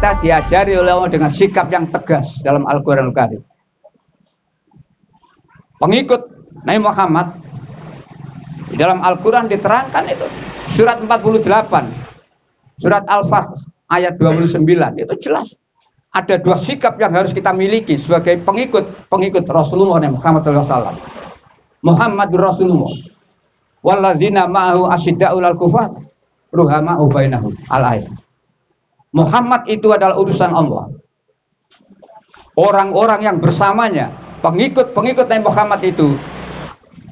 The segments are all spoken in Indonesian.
kita diajari oleh Allah dengan sikap yang tegas dalam Al-Qur'anul Karim. Pengikut Nabi Muhammad di dalam Al-Qur'an diterangkan itu. Surat 48, surat Al-Fath ayat 29 itu jelas. Ada dua sikap yang harus kita miliki sebagai pengikut Rasulullah Muhammad SAW. Muhammadur Rasulullah. Walladzina ma'ahu asyidda'ul 'alal kufar ruhama'u bainahum al-ayat. Muhammad itu adalah utusan Allah. Orang-orang yang bersamanya, pengikut Nabi Muhammad itu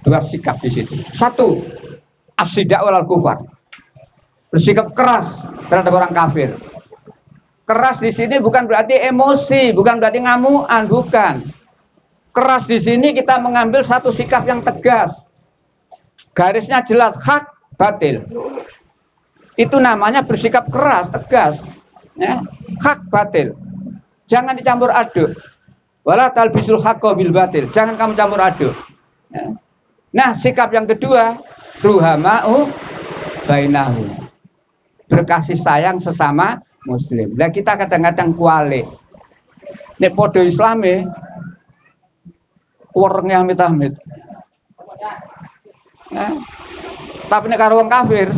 dua sikap di situ. Satu, asyidda'ul 'alal kufar. Bersikap keras terhadap orang kafir. Keras di sini bukan berarti emosi, bukan berarti ngamuan, bukan. Keras di sini kita mengambil satu sikap yang tegas. Garisnya jelas, hak, batil. Itu namanya bersikap keras, tegas. Ya, hak, batil. Jangan dicampur aduk. Wala talbisul haqqa bil batil. Jangan kamu campur aduk. Ya. Nah, sikap yang kedua, ruhama'u bainahu. Berkasih sayang sesama Muslim. Nah kita kadang-kadang kualik. Nek podo Islami, warungnya amit-amit. Tapi nek karo wong kafir,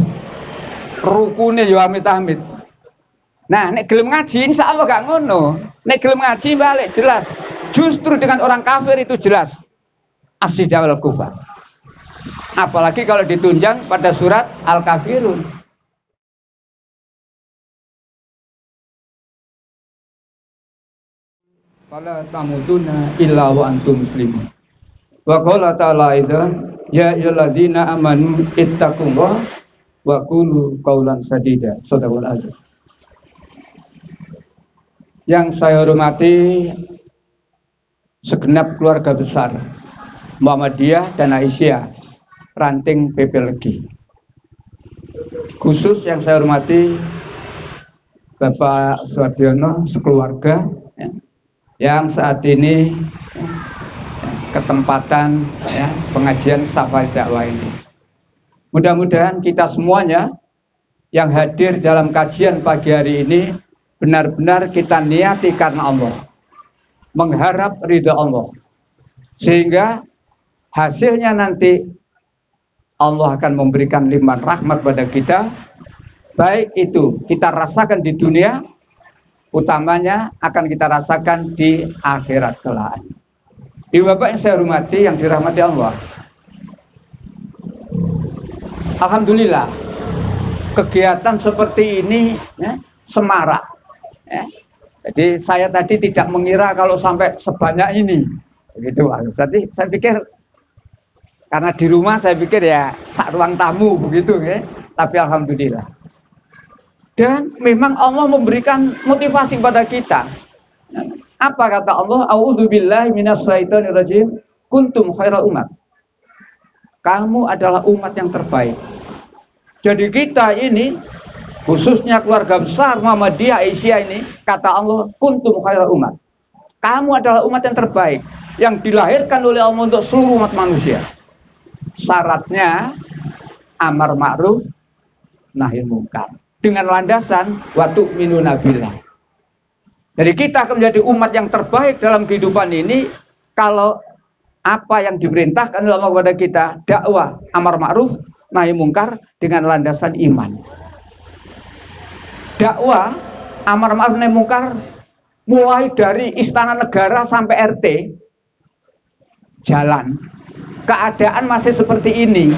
rukune yo amit-amit. Nah nek gelem ngaji, insyaallah gak ngono. Nek gelem ngaji balik jelas. Justru dengan orang kafir itu jelas. Asyidda'ul kufar. Apalagi kalau ditunjang pada surat Al-Kafirun. Fala tamuduna illa wa antum muslimun. Wa qala ta'ala aidan ya ayyuhalladzina amanu ittaqullaha wa qulu qaulan sadida. Shadaqal adzim. Yang saya hormati segenap keluarga besar Muhammadiyah dan Aisyah ranting PPLG. Khusus yang saya hormati Bapak Suwadiono sekeluarga ya, yang saat ini ketempatan ya, pengajian Safari Dakwah ini. Mudah-mudahan kita semuanya yang hadir dalam kajian pagi hari ini benar-benar kita niati karena Allah, mengharap ridha Allah, sehingga hasilnya nanti Allah akan memberikan limpahan rahmat pada kita, baik itu kita rasakan di dunia, utamanya akan kita rasakan di akhirat kelak. Ibu bapak yang saya hormati, yang dirahmati Allah, alhamdulillah kegiatan seperti ini ya, semarak ya. Jadi saya tadi tidak mengira kalau sampai sebanyak ini begitu. Jadi saya pikir karena di rumah saya pikir ya sak ruang tamu begitu ya. Tapi alhamdulillah. Dan memang Allah memberikan motivasi kepada kita. Apa kata Allah? A'udzubillahi minasyaitonirrajim. Kuntum khairal umat. Kamu adalah umat yang terbaik. Jadi kita ini, khususnya keluarga besar Muhammadiyah Aisyah ini, kata Allah, kuntum khairal umat. Kamu adalah umat yang terbaik, yang dilahirkan oleh Allah untuk seluruh umat manusia. Syaratnya amar ma'ruf nahi munkar. Dengan landasan wa tu'minuna billah. Jadi kita akan menjadi umat yang terbaik dalam kehidupan ini kalau apa yang diperintahkan oleh Allah kepada kita, dakwah amar ma'ruf nahi munkar dengan landasan iman. Dakwah amar ma'ruf nahi munkar mulai dari istana negara sampai RT jalan. Keadaan masih seperti ini.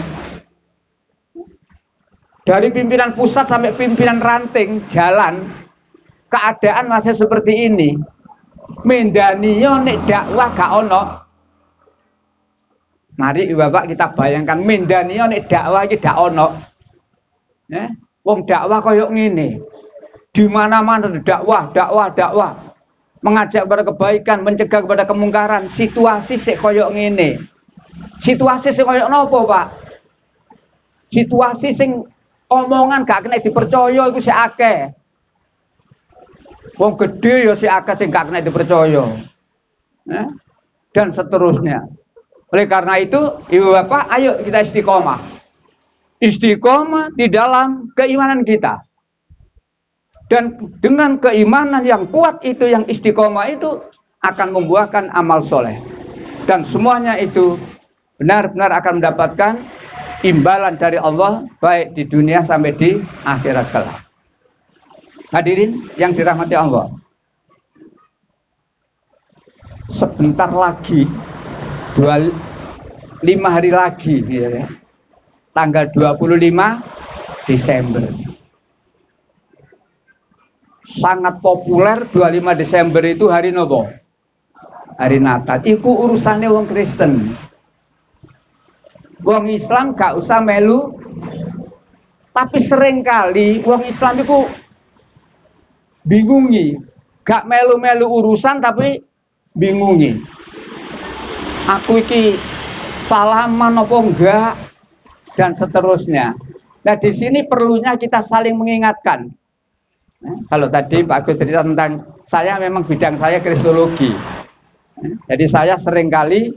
Dari pimpinan pusat sampai pimpinan ranting jalan, keadaan masih seperti ini. Mendaniyo nek dakwah gak ono. Mari Bapak kita bayangkan mendaniyo nek dakwah iki gak ono. Wong dakwah koyo ngene. Di mana-mana dakwah. Mengajak kepada kebaikan, mencegah kepada kemungkaran. Situasi sik koyo ngene. Situasi sing koyo napa, Pak? Situasi sing omongan gak kena dipercaya iku sik akeh. Wong gede ya sik akeh sing gak kena dipercaya. Dan seterusnya. Oleh karena itu, Ibu Bapak, ayo kita istiqomah. Istiqomah di dalam keimanan kita. Dan dengan keimanan yang kuat itu, yang istiqomah itu akan membuahkan amal soleh. Dan semuanya itu benar-benar akan mendapatkan imbalan dari Allah, baik di dunia sampai di akhirat kelak. Hadirin yang dirahmati Allah, sebentar lagi 5 hari lagi ya, tanggal 25 Desember. Sangat populer 25 Desember itu hari nopo? Hari Natal. Iku urusannya wong Kristen. Wong Islam gak usah melu. Tapi seringkali wong Islam itu bingungi. Gak melu-melu urusan tapi bingungi. Aku iki salaman apa enggak? Dan seterusnya. Nah di sini perlunya kita saling mengingatkan. Kalau tadi Pak Agus cerita tentang saya, memang bidang saya kristologi. Jadi saya seringkali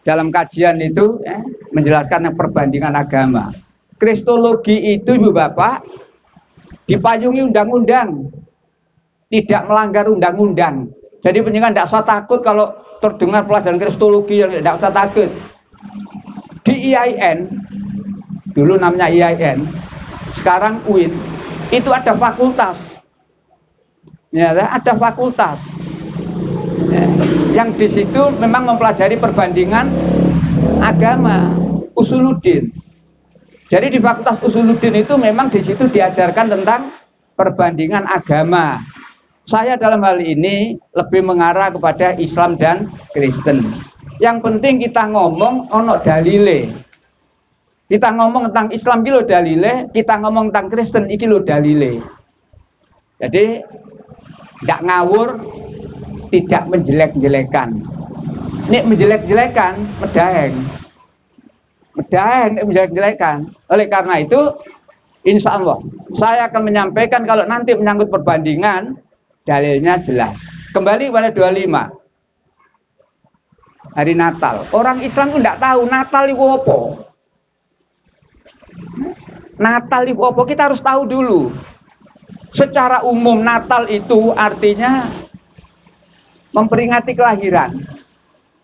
dalam kajian itu menjelaskan perbandingan agama. Kristologi itu Ibu Bapak dipayungi undang-undang, tidak melanggar undang-undang. Jadi penjenengan tidak usah takut kalau terdengar pelajaran kristologi, yang tidak usah takut. Di IAIN, dulu namanya IAIN, sekarang UIN, itu ada fakultas. Ya, ada fakultas. Ya, yang di situ memang mempelajari perbandingan agama, usuluddin. Jadi di fakultas usuluddin itu memang di situ diajarkan tentang perbandingan agama. Saya dalam hal ini lebih mengarah kepada Islam dan Kristen. Yang penting kita ngomong ono dalile. Kita ngomong tentang Islam iki lho dalile, kita ngomong tentang Kristen iki lho dalile. Jadi tidak ngawur, tidak menjelek-jelekan. Nek menjelek-jelekan, medaheng. Medaheng nek menjelek-jelekan. Oleh karena itu, insya Allah saya akan menyampaikan kalau nanti menyangkut perbandingan, dalilnya jelas. Kembali pada 25 hari Natal. Orang Islam itu tidak tahu Natal itu apa. Natal itu apa? Kita harus tahu dulu. Secara umum Natal itu artinya memperingati kelahiran.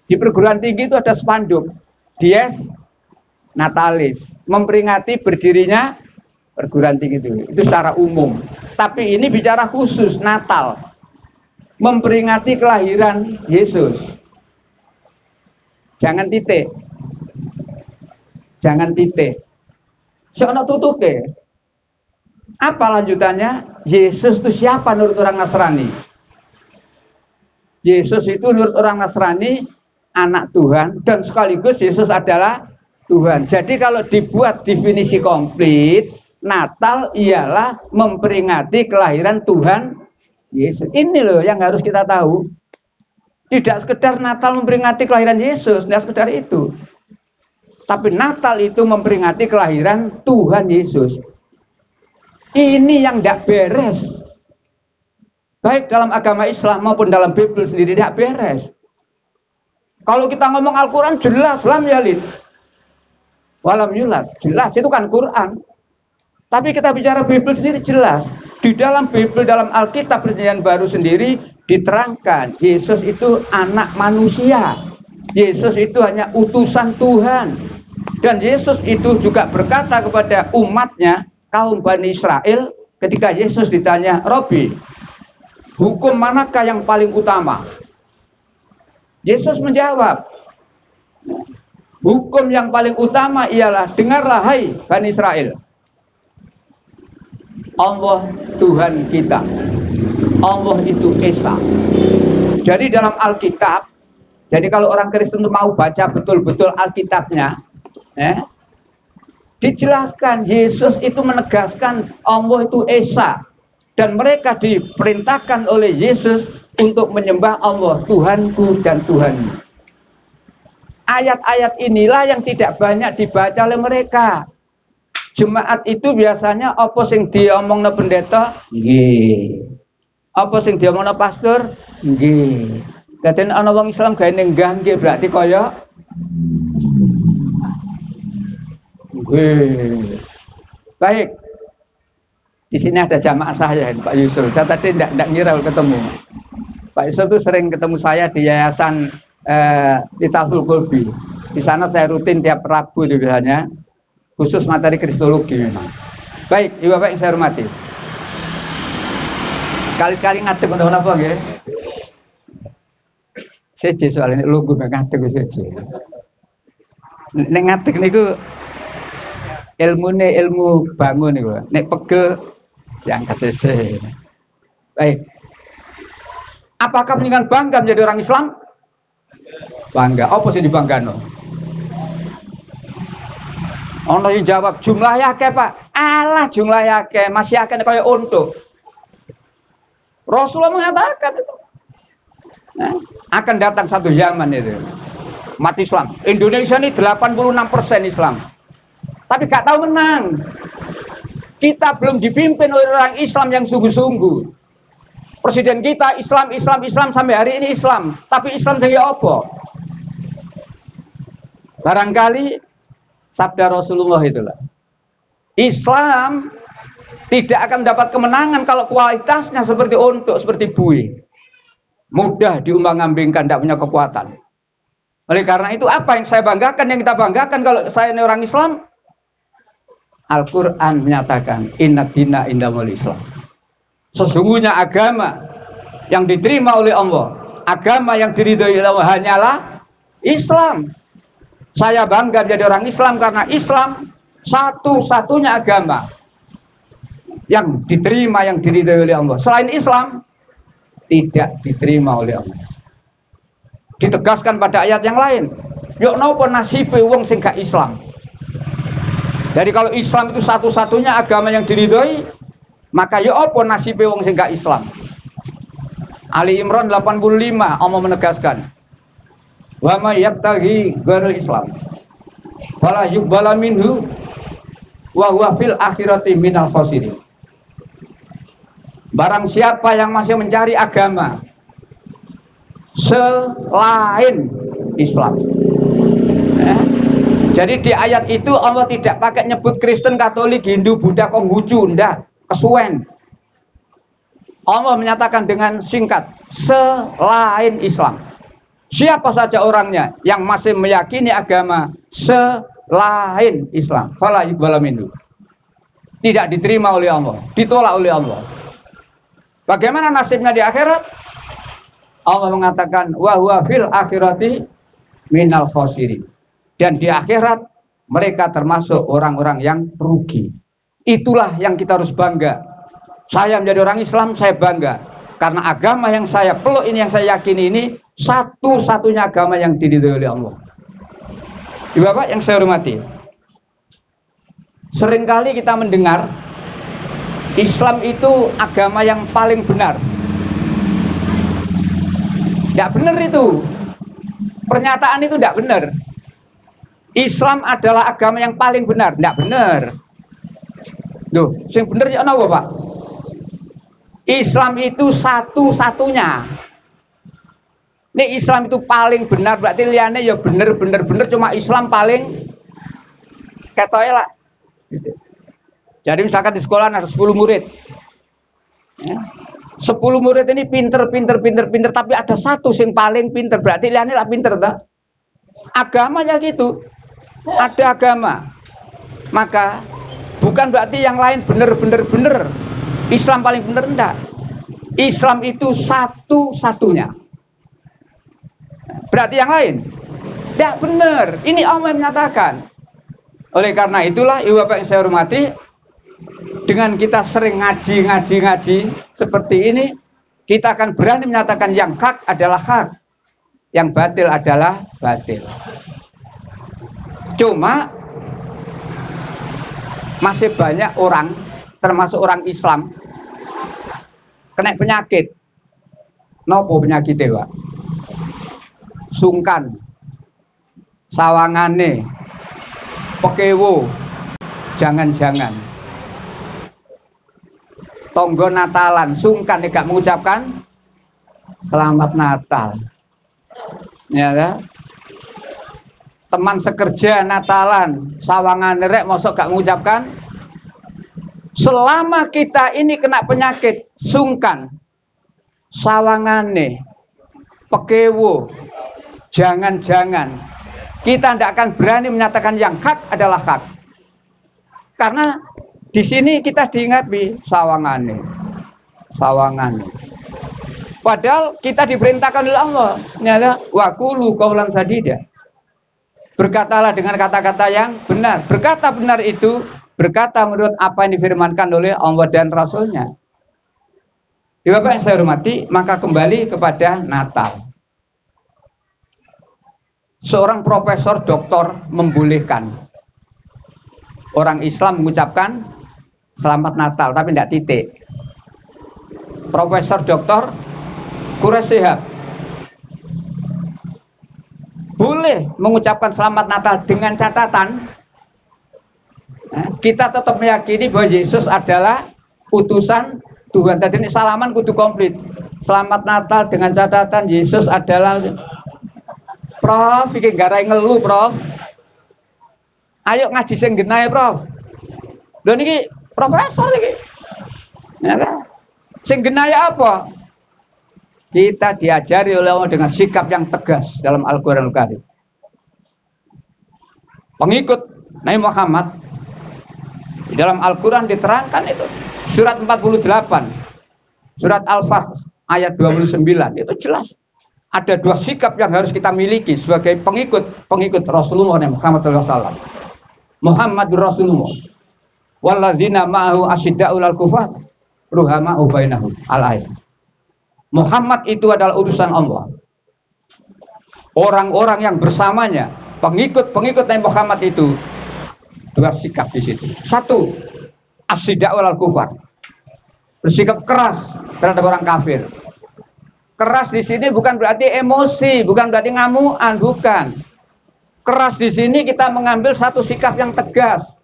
Di perguruan tinggi itu ada spanduk Dies Natalis, memperingati berdirinya perguruan tinggi itu secara umum. Tapi ini bicara khusus Natal, memperingati kelahiran Yesus. Jangan titik. Jangan titik. Sono tutuke. Apa lanjutannya? Yesus itu siapa menurut orang Nasrani? Yesus itu menurut orang Nasrani anak Tuhan, dan sekaligus Yesus adalah Tuhan. Jadi kalau dibuat definisi komplit, Natal ialah memperingati kelahiran Tuhan Yesus. Ini loh yang harus kita tahu. Tidak sekedar Natal memperingati kelahiran Yesus, tidak sekedar itu. Tapi Natal itu memperingati kelahiran Tuhan Yesus. Ini yang tidak beres. Baik dalam agama Islam maupun dalam Bible sendiri tidak beres. Kalau kita ngomong Al-Quran jelas, lam yalid walam yulad, jelas itu kan Quran. Tapi kita bicara Bible sendiri jelas. Di dalam Bible, dalam Alkitab Perjanjian Baru sendiri diterangkan Yesus itu anak manusia. Yesus itu hanya utusan Tuhan. Dan Yesus itu juga berkata kepada umatnya, kaum Bani Israel, ketika Yesus ditanya, Robi, hukum manakah yang paling utama? Yesus menjawab, hukum yang paling utama ialah, dengarlah hai Bani Israel, Allah Tuhan kita, Allah itu Esa. Jadi dalam Alkitab, jadi kalau orang Kristen mau baca betul-betul Alkitabnya, dijelaskan Yesus itu menegaskan Allah itu Esa, dan mereka diperintahkan oleh Yesus untuk menyembah Allah, Tuhanku dan Tuhanmu. Ayat-ayat inilah yang tidak banyak dibaca oleh mereka. Jemaat itu biasanya apa sing diomongno pendeta? Nggih. Apa sing diomongno pastor? Nggih. Dadi ana wong Islam gawe nenggah nggih berarti kaya nggih. Baik. Di sini ada jamaah saya, Pak Yusuf. Saya tadi tidak ngira ketemu. Pak Yusuf itu sering ketemu saya di Yayasan Itaful Qulbi. Di sana saya rutin tiap Rabu itu biasanya, khusus materi kristologi memang. Baik, Ibu Bapak yang saya hormati. Sekali-sekali ngadeg untuk apa nggih? Seje soal ini logo ngadeg seje. Nek ngadeg niku ilmu bangun niku. Nek pegel yang KCC. Baik. Apakah peninggalan bangga menjadi orang Islam? Bangga. Apa sih dibanggano? Ono yang jawab jumlah akeh, Pak. Alah jumlah akeh, masih akeh kaya untuk. Rasulullah mengatakan itu. Nah, akan datang satu zaman itu. Umat Islam. Indonesia ini 86% Islam. Tapi gak tahu menang. Kita belum dipimpin oleh orang Islam yang sungguh-sungguh. Presiden kita Islam sampai hari ini Islam. Tapi Islam jadi apa? Barangkali sabda Rasulullah itulah. Islam tidak akan dapat kemenangan kalau kualitasnya seperti untuk, seperti buih. Mudah diumbang-ambingkan, tidak punya kekuatan. Oleh karena itu apa yang saya banggakan, yang kita banggakan kalau saya ini orang Islam? Al-Quran menyatakan inna dina indamul Islam. Sesungguhnya agama yang diterima oleh Allah, agama yang diridhoi oleh Allah hanyalah Islam. Saya bangga menjadi orang Islam karena Islam satu-satunya agama yang diterima, yang diridhoi oleh Allah. Selain Islam tidak diterima oleh Allah. Ditegaskan pada ayat yang lain. Yuk nopo nasibe wong sing gak Islam. Jadi kalau Islam itu satu-satunya agama yang diridhoi, maka ya apa nasibe wong sing gak Islam? Ali Imran 85 Allah menegaskan, wa may yabtaghi ghairul Islam fala yuqbala minhu wa huwa fil akhirati minal khasirin. Barang siapa yang masih mencari agama selain Islam, jadi di ayat itu Allah tidak pakai nyebut Kristen, Katolik, Hindu, Buddha, Konghucu, ndak, kesuwen. Allah menyatakan dengan singkat, selain Islam. Siapa saja orangnya yang masih meyakini agama selain Islam, fala yuqbala minhu. Tidak diterima oleh Allah, ditolak oleh Allah. Bagaimana nasibnya di akhirat? Allah mengatakan, wa huwa fil akhirati minal khasirin. Dan di akhirat mereka termasuk orang-orang yang rugi. Itulah yang kita harus bangga. Saya menjadi orang Islam, saya bangga. Karena agama yang saya peluk ini, yang saya yakini ini, satu-satunya agama yang diridhoi oleh Allah. Ibu Bapak yang saya hormati, seringkali kita mendengar Islam itu agama yang paling benar. Tidak benar itu. Pernyataan itu tidak benar. Islam adalah agama yang paling benar. Tidak benar. Loh, yang benar ya apa, Pak? Islam itu satu-satunya. Ini Islam itu paling benar, berarti liane ya bener, cuma Islam paling ketoke lah. Jadi misalkan di sekolah ada 10 murid. Ya. 10 murid ini pinter, tapi ada satu yang paling pinter, berarti liane lah pinter, tak? Agamanya gitu. Ada agama. Maka bukan berarti yang lain bener. Islam paling bener, enggak. Islam itu satu-satunya. Berarti yang lain tidak benar. Ini Allah menyatakan. Oleh karena itulah Ibu Bapak yang saya hormati, dengan kita sering ngaji seperti ini, kita akan berani menyatakan yang hak adalah hak, yang batil adalah batil. Cuma masih banyak orang, termasuk orang Islam, kena penyakit. Nopo penyakitnya, Pak? Sungkan, sawangane, pekewo, jangan-jangan. Tonggo Natalan, sungkan gak mengucapkan Selamat Natal. Ya kan? Teman sekerja Natalan, sawangane rek mosok gak mengucapkan Selama kita ini kena penyakit sungkan, sawangane, pekewo, jangan-jangan kita tidak akan berani menyatakan yang hak adalah hak. Karena di sini kita diingatkan sawangane. Padahal kita diperintahkan oleh Allah, nyala waqulu qaulan sadida. Berkatalah dengan kata-kata yang benar. Berkata benar itu berkata menurut apa yang difirmankan oleh Allah dan Rasulnya. Bapak yang saya hormati, maka kembali kepada Natal. Seorang profesor doktor membolehkan orang Islam mengucapkan selamat Natal, tapi tidak titik. Profesor doktor Quraisy Shihab boleh mengucapkan selamat Natal dengan catatan kita tetap meyakini bahwa Yesus adalah utusan Tuhan. Tadi ini salaman kudu komplit. Selamat Natal dengan catatan Yesus adalah. Prof, iki garai ngeluh, Prof. Ayo ngaji sing genah, Prof. Lho niki profesor iki. Ya kan? Sing genah apa? Kita diajari oleh Allah dengan sikap yang tegas dalam Al-Qur'anul Karim. Pengikut Nabi Muhammad di dalam Al-Quran diterangkan itu surat 48 surat Al-Fath ayat 29 itu jelas ada dua sikap yang harus kita miliki sebagai pengikut Rasulullah Muhammad SAW. Muhammadur Rasulullah walladzina ma'ahu asyidda'ul al-kufar ruhama'u bainahum al-ayat. Muhammad itu adalah utusan Allah. Orang-orang yang bersamanya, pengikut Nabi Muhammad itu dua sikap di situ. Satu, asyidda'ul al-kufar. Bersikap keras terhadap orang kafir. Keras di sini bukan berarti emosi, bukan berarti ngamuan, bukan. Keras di sini kita mengambil satu sikap yang tegas.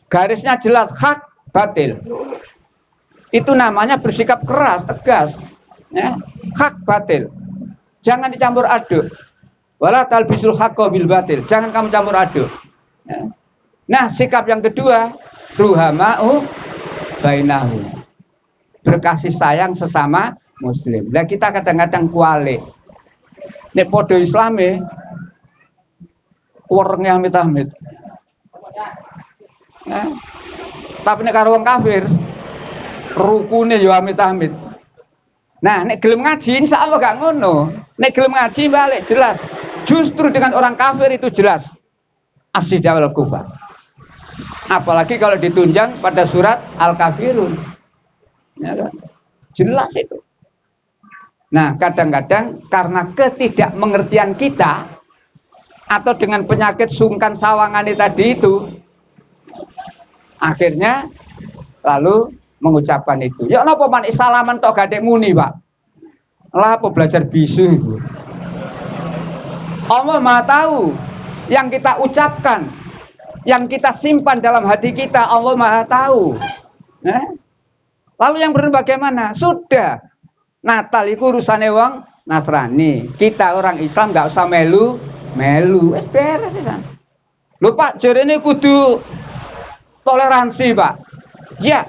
Garisnya jelas, hak, batil. Itu namanya bersikap keras, tegas. Ya, hak, batil. Jangan dicampur aduk. Wala talbisul haqqo bil batil. Jangan kamu campur aduk. Ya. Nah, sikap yang kedua, ruhama'u bainahu. Berkasih sayang sesama muslim. Nah, kita kadang-kadang kualik. Nek podo Islame warenge amit-amit. Ya. Tapi nek karo wong kafir rukune yo amit-amit. Nah, nek gelem ngaji insyaallah gak ngono. Nek gelem ngaji balik jelas. Justru dengan orang kafir itu jelas asyidda'ul kufar. Apalagi kalau ditunjang pada surat Al-Kafirun. Ya kan? Jelas itu. Nah, kadang-kadang karena ketidakmengertian kita atau dengan penyakit sungkan sawangane tadi itu akhirnya lalu mengucapkan itu. Ya napa man salaman tok gadek muni, Pak. Lah apa belajar bisu itu. Allah Maha tahu yang kita ucapkan, yang kita simpan dalam hati kita, Allah Maha tahu. Lalu yang benar bagaimana? Sudah. Natal itu urusane wong Nasrani. Kita orang Islam nggak usah melu. Wis beres kan. Lho Pak, jarene kudu toleransi, Pak. Ya,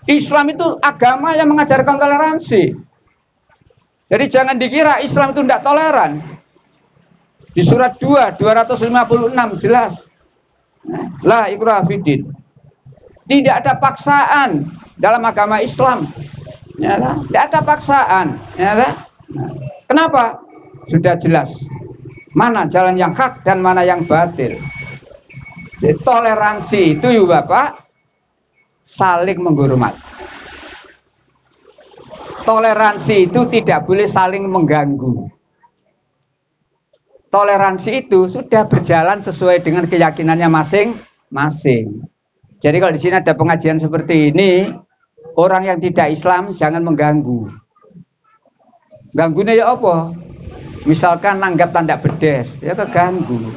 Islam itu agama yang mengajarkan toleransi. Jadi jangan dikira Islam itu tidak toleran. Di surat 2, 256 jelas. La ikraha fiddin. Tidak ada paksaan dalam agama Islam. Ya, tidak ada paksaan. Ya, kenapa? Sudah jelas. Mana jalan yang hak dan mana yang batil. Jadi, toleransi itu ya Bapak saling menghormat. Toleransi itu tidak boleh saling mengganggu. Toleransi itu sudah berjalan sesuai dengan keyakinannya masing-masing. Jadi kalau di sini ada pengajian seperti ini, orang yang tidak Islam jangan mengganggu. Ganggunya ya apa? Misalkan nanggap tanda bedes, ya keganggu.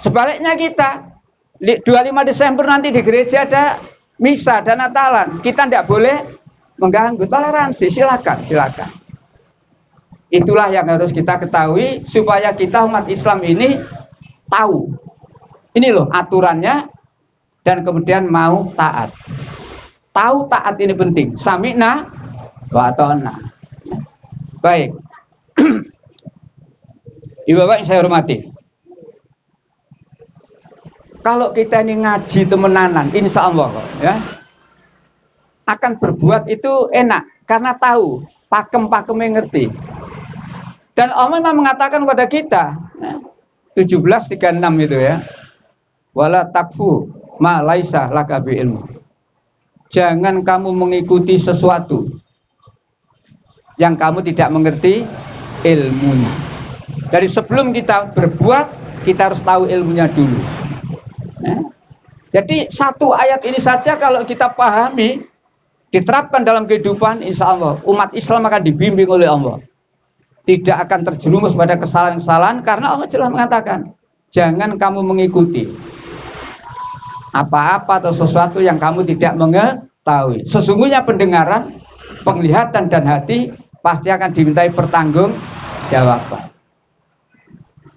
Sebaliknya kita 25 Desember nanti di gereja ada misa dan Natalan, kita tidak boleh mengganggu. Toleransi, silakan. Itulah yang harus kita ketahui supaya kita umat Islam ini tahu. Ini loh aturannya dan kemudian mau taat. Tahu taat ini penting. Sami'na wa ata'na. Baik. Ibu bapak yang saya hormati, kalau kita ini ngaji temenanan, insya Allah ya, akan berbuat itu enak karena tahu, pakem-pakemnya ngerti. Dan Allah memang mengatakan kepada kita, 17:36 itu ya, wala takfu ma laisa laka bi ilmu. Jangan kamu mengikuti sesuatu yang kamu tidak mengerti ilmunya. Dari sebelum kita berbuat, kita harus tahu ilmunya dulu. Jadi satu ayat ini saja kalau kita pahami, diterapkan dalam kehidupan, insya Allah umat Islam akan dibimbing oleh Allah. Tidak akan terjerumus pada kesalahan-kesalahan karena Allah jelas mengatakan, jangan kamu mengikuti apa-apa atau sesuatu yang kamu tidak mengetahui. Sesungguhnya pendengaran, penglihatan dan hati pasti akan dimintai pertanggungjawaban.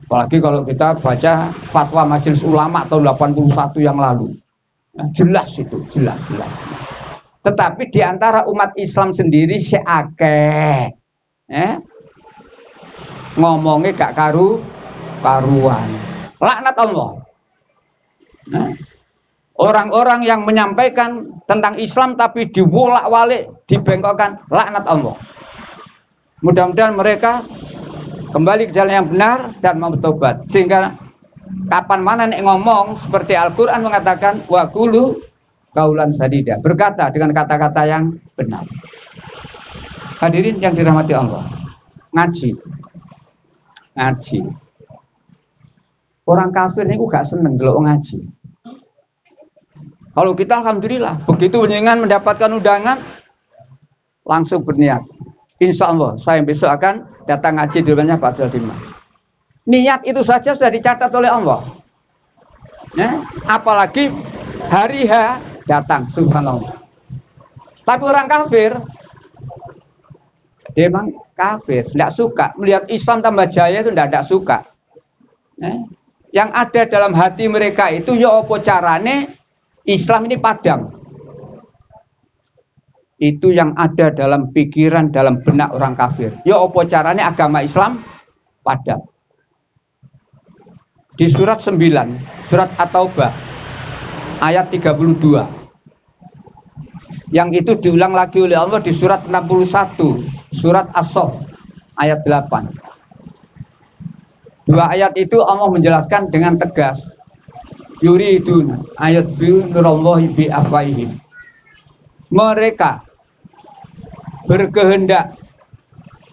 Apalagi kalau kita baca fatwa Majelis Ulama tahun 81 yang lalu. Nah, jelas itu, jelas. Tetapi di antara umat Islam sendiri seakeh ngomongnya gak karuan. Laknat Allah. Nah, orang-orang yang menyampaikan tentang Islam tapi dibolak-balik, dibengkokkan, laknat Allah. Mudah-mudahan mereka kembali ke jalan yang benar dan mau bertobat. Sehingga kapan mana nek ngomong seperti Al-Quran mengatakan wa qulu qaulan sadida, berkata dengan kata-kata yang benar. Hadirin yang dirahmati Allah, ngaji. Orang kafir ini gak seneng delok ngaji. Kalau kita alhamdulillah begitu penyengan mendapatkan undangan langsung berniat, insya Allah saya besok akan datang ngaji di rumahnya Pak Abdul. Niat itu saja sudah dicatat oleh Allah. Ya, apalagi hari H datang, subhanallah. Tapi orang kafir, dia memang kafir, tidak suka melihat Islam tambah jaya, itu tidak suka. Ya, yang ada dalam hati mereka itu ya apa carane Islam ini padam. Itu yang ada dalam pikiran, dalam benak orang kafir. Ya apa caranya agama Islam padam. Di surat 9, surat At-Taubah ayat 32. Yang itu diulang lagi oleh Allah di surat 61, surat As-Saff ayat 8. Dua ayat itu Allah menjelaskan dengan tegas. Yuridun ayat bi nurallahi bi afwaihim. Mereka berkehendak,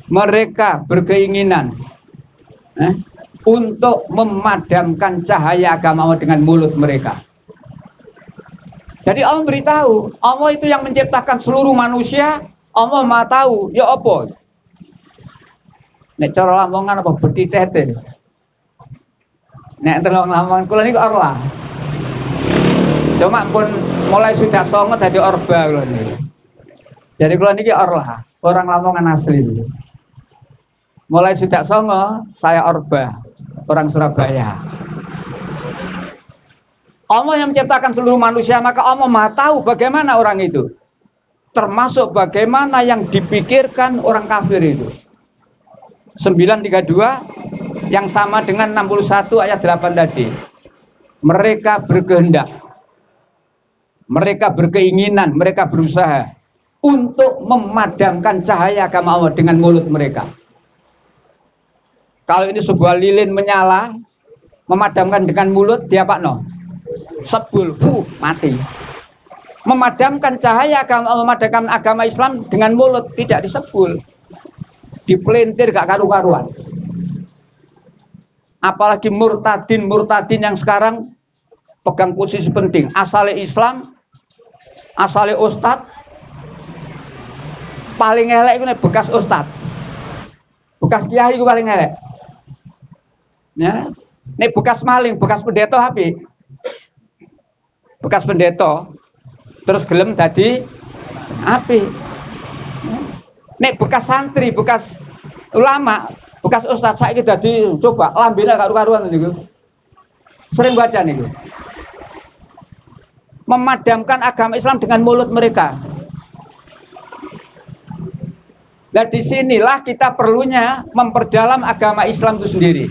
mereka berkeinginan untuk memadamkan cahaya agama Allah dengan mulut mereka. Jadi Allah beritahu, Allah itu yang menciptakan seluruh manusia, Allah Maha tahu, ya apa? Nek cara lamongan apa beti tete. Nek terlalu lamongan kula niku orla. Cuma pun mulai sudah songo dadi orba kula niku. Jadi kula niki orla, orang Lamongan asli. Mulai sudah songo, saya orba, orang Surabaya. Allah yang menciptakan seluruh manusia, maka Allah Maha tahu bagaimana orang itu. Termasuk bagaimana yang dipikirkan orang kafir itu. 932 yang sama dengan 61 ayat 8 tadi. Mereka berkehendak, mereka berkeinginan, mereka berusaha untuk memadamkan cahaya agama Allah dengan mulut mereka. Kalau ini sebuah lilin menyala, memadamkan dengan mulut, dia pak no sebul, mati. Memadamkan cahaya agama, memadamkan agama Islam dengan mulut, tidak disebul, dipelintir gak karu-karuan. Apalagi murtadin yang sekarang pegang posisi penting, asale Islam, asale ustad, paling elek itu bekas ustad, bekas kiai itu paling elek. Ya, nek bekas maling, bekas pendeta HP, bekas pendeta, terus gelem tadi api. Nek bekas santri, bekas ulama, bekas ustadz saiki dadi coba lambene karu-karuan niku. Sering baca niku. memadamkan agama Islam dengan mulut mereka. Nah disinilah kita perlunya memperdalam agama Islam itu sendiri.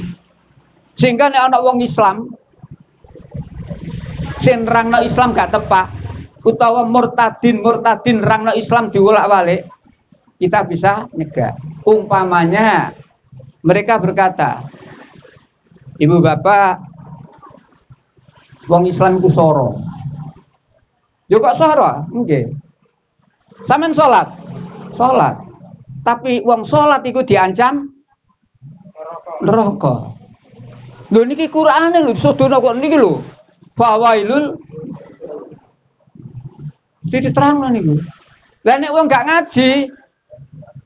Sehingga nek ana wong Islam sing rangno Islam gak tepak utawa murtadin rangno Islam diwolak-walik, kita bisa nyegah. Umpamanya mereka berkata, ibu bapak, wong Islam itu soro. Yo kok soro? Nggih. Sampeyan salat. Tapi wong salat iku diancam neraka. Lho niki Qur'ane lho, sedono kok niki lho. Fawailul diterangno niku. Lah nek wong gak ngaji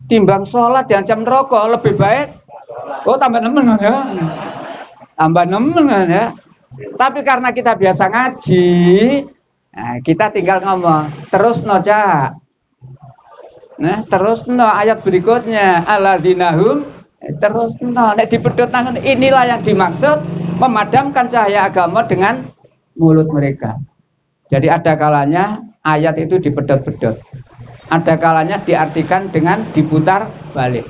timbang salat diancam neraka lebih baik tambah nemen ya. Tambah nemen ya. Tapi karena kita biasa ngaji, nah kita tinggal ngomong terus Cak. Nah, terus ayat berikutnya alladzina-hum terus nek dipedhot tangan, inilah yang dimaksud memadamkan cahaya agama dengan mulut mereka. Jadi ada kalanya ayat itu dipedhot-pedhot. Ada kalanya diartikan dengan diputar balik.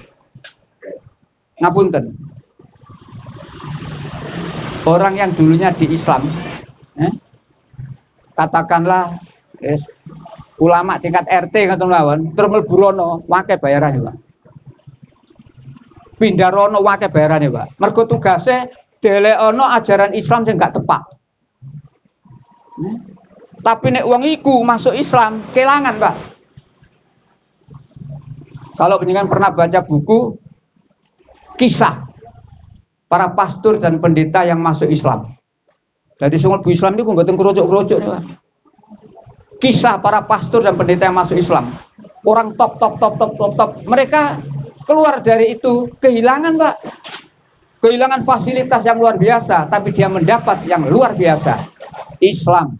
Ngapunten. Orang yang dulunya di Islam, katakanlah ulama tingkat RT ngoten mawon, terus mlebu rono wake bayarane, Pak. Pindah rono wake bayarane, Pak. Mergo tugase delekno ajaran Islam sing gak tepak. Tapi nek wong iku masuk Islam, kelangan, Pak. Kalau penjenengan pernah baca buku kisah para pastor dan pendeta yang masuk Islam. Jadi semua bu Islam niku mboten kerucuk-kerucuk nih, Pak. Kisah para pastor dan pendeta yang masuk Islam, orang top. Mereka keluar dari itu kehilangan, Pak, kehilangan fasilitas yang luar biasa, tapi dia mendapat yang luar biasa, Islam,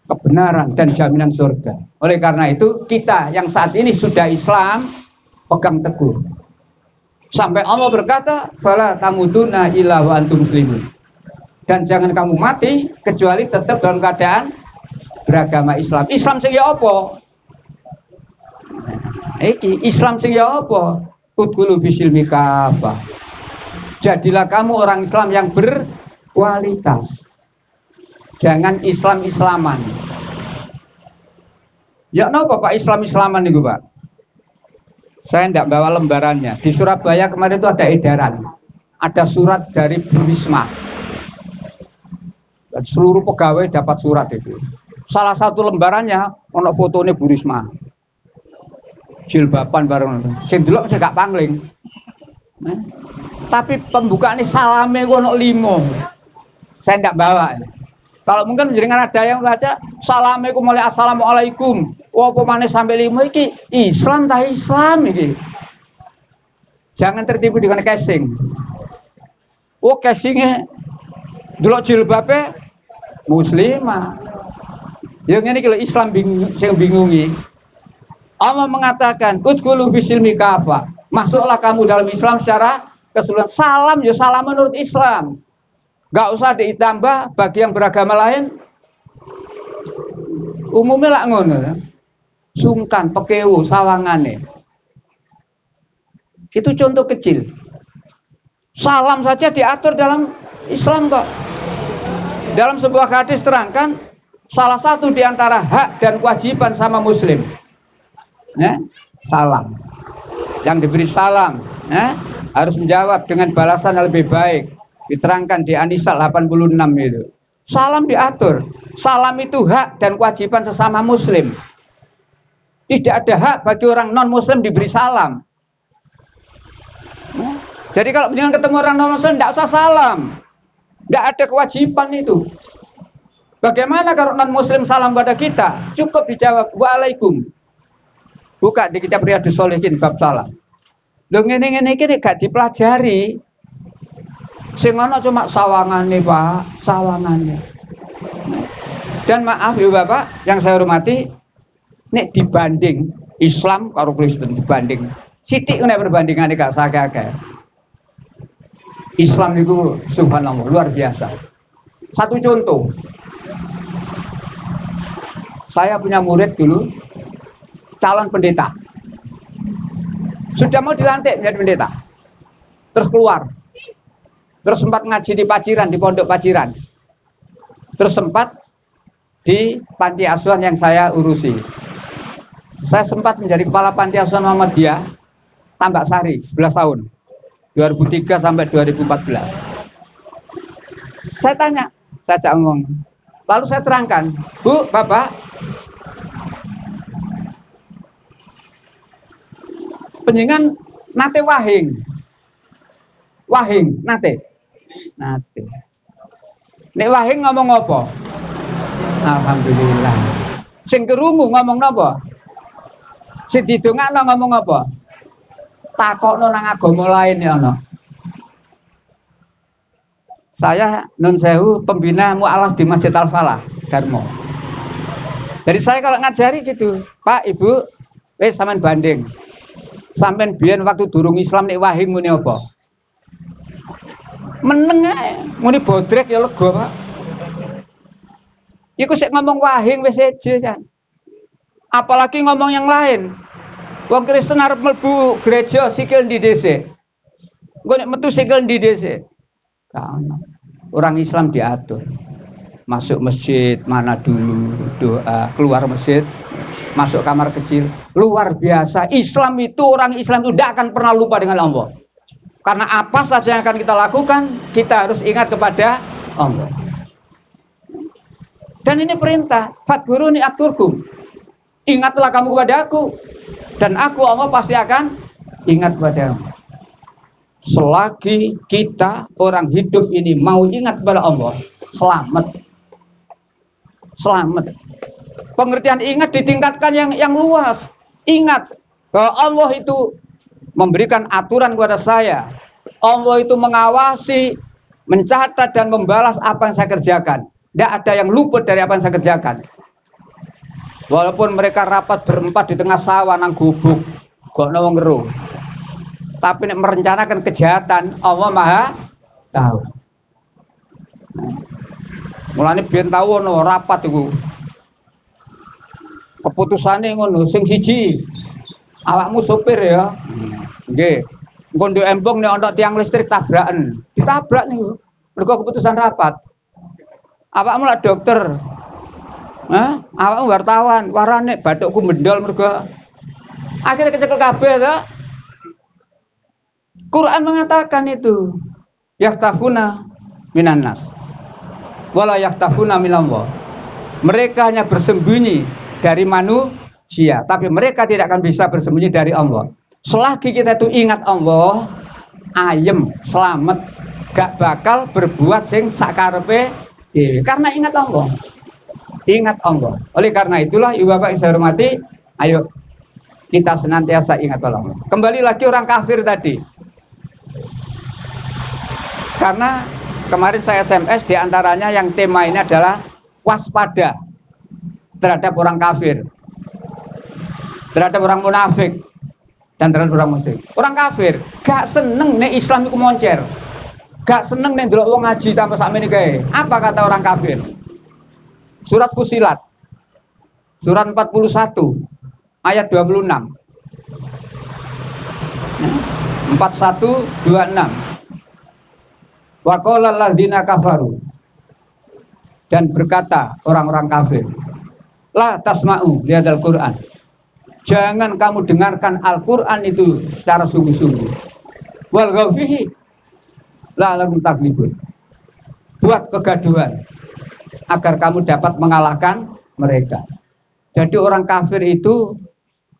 kebenaran dan jaminan surga. Oleh karena itu kita yang saat ini sudah Islam pegang teguh. Sampai Allah berkata, "Fala tamutuna illa wa antum muslimun." Dan jangan kamu mati kecuali tetap dalam keadaan beragama Islam. Islam sing ya apa? Iki Islam sing ya apa? Udkhulu bisilmi kafah. Jadilah kamu orang Islam yang berkualitas. Jangan Islam-islaman. Ya napa Pak Islam-islaman niku, Pak? Saya tidak bawa lembarannya. Di Surabaya kemarin itu ada edaran. Ada surat dari Bu Risma. Dan seluruh pegawai dapat surat itu. Salah satu lembarannya ono fotonya Bu Risma. Jilbaban bareng. Sing delok sing gak pangling. Tapi pembukaan ini salame ono 5. Saya tidak bawa. Kalau mungkin jenengan ada yang baca salamikum mulai assalamualaikum. Apa maneh sampai 5 iki Islam ta Islam iki. Jangan tertipu dengan casing. Oh casingnya delok jilbabe muslimah. Ya ngene iki lho Islam sing bingungi. Allah mengatakan udkhulu bisilmi kafah. Masuklah kamu dalam Islam secara keseluruhan. Salam ya salam menurut Islam. Gak usah ditambah bagi yang beragama lain. Umumnya lah ngono. Sungkan, pekewu, sawangane. Itu contoh kecil. Salam saja diatur dalam Islam kok. Dalam sebuah hadis terangkan salah satu di antara hak dan kewajiban sama muslim. Salam. Yang diberi salam, harus menjawab dengan balasan yang lebih baik. Diterangkan di An-Nisa 86 itu. Salam diatur. Salam itu hak dan kewajiban sesama muslim. Tidak ada hak bagi orang non-muslim diberi salam. Jadi kalau dengan ketemu orang non-muslim tidak usah salam. Tidak ada kewajiban itu. Bagaimana kalau non-muslim salam pada kita? Cukup dijawab waalaikum. Buka di kitab Riyadhus Shalihin bab salam. Lho ngene-ngene iki gak dipelajari. Sing ana cuma sawangane, Pak, sawangane. Dan maaf ya Bapak yang saya hormati, nek dibanding Islam karo Kristen dibanding sithik nek perbandingane gak sakake. Islam itu subhanallah luar biasa. Satu contoh. Saya punya murid dulu calon pendeta. Sudah mau dilantik menjadi pendeta. Terus keluar. Terus sempat ngaji di Paciran, di Pondok Paciran. Terus sempat di panti asuhan yang saya urusi. Saya sempat menjadi kepala panti asuhan Muhammadiyah Tambak Sari 11 tahun. 2003 sampai 2014. Saya tanya, saya ajak ngomong. Lalu saya terangkan, Bu, Bapak, penjenengan nate wahing. Wahing, nate. Nate. Nek wahing ngomong apa? Alhamdulillah. Sing kerungu ngomong napa? Sing didongakno ngomong apa? Takokno nang agama lain ya ana. Saya nun sewu pembina mu'alaf di Masjid Al-Falah, Darmo. Jadi saya kalau ngajari gitu, Pak, Ibu, wis sampean banding. Sampean biyen waktu durung Islam nek wahing muni apa? Meneng ae, muni bodrek ya lega, Pak. Iku sik ngomong wahing wis eje kan. Apalagi ngomong yang lain. Wong Kristen arep mlebu gereja sikil ndi dhisik. Engko nek metu sikil ndi dhisik. Orang Islam diatur. Masuk masjid mana dulu, doa, keluar masjid, masuk kamar kecil. Luar biasa. Islam itu, orang Islam itu tidak akan pernah lupa dengan Allah. Karena apa saja yang akan kita lakukan, kita harus ingat kepada Allah. Dan ini perintah, fadkuruni aturkum. Ingatlah kamu kepada aku, dan aku Allah pasti akan ingat kepada kamu. Selagi kita orang hidup ini mau ingat kepada Allah, selamat. Selamat. Pengertian ingat ditingkatkan yang luas. Ingat bahwa Allah itu memberikan aturan kepada saya. Allah itu mengawasi, mencatat dan membalas apa yang saya kerjakan. Tidak ada yang luput dari apa yang saya kerjakan. Walaupun mereka rapat berempat di tengah sawah nang gubuk, gak ono wong ngeru. Tapi nek merencanakan kejahatan, Allah Maha tahu. Mulane biyen tau ono rapat iku. Keputusane ngono, sing siji awakmu sopir ya. Nggih. Engko ndek embong nek ana tiang listrik tabraken. Ditabrak niku. Mergo keputusan rapat. Awakmu lak dokter. Awakmu wartawan, warane bathukku mendol mergo akhirnya kecekel kabeh to. Quran mengatakan itu yaktafuna minan nas wala yaktafuna minallah. Mereka hanya bersembunyi dari manusia, tapi mereka tidak akan bisa bersembunyi dari Allah. Selagi kita itu ingat Allah, ayem, selamat, gak bakal berbuat sing sakarepe dhewe karena ingat Allah. Ingat Allah. Oleh karena itulah Ibu Bapak yang saya hormati, ayo kita senantiasa ingat Allah. Kembali lagi orang kafir tadi. Karena kemarin saya SMS diantaranya yang tema ini adalah waspada terhadap orang kafir, terhadap orang munafik, dan terhadap orang musyrik. Orang kafir gak seneng nek Islam iku moncer, gak seneng nek ndelok wong ngaji tanpa sakmene kae. Apa kata orang kafir? Surat Fusilat, surat 41 ayat 26. 4126. Wa qala alladziina kafaru, dan berkata orang-orang kafir, la tasma'u lihadzal Qur'an. Jangan kamu dengarkan Al-Qur'an itu secara sungguh-sungguh. Wal ghafihi la'allakum taghlibun. Buat kegaduhan agar kamu dapat mengalahkan mereka. Jadi orang kafir itu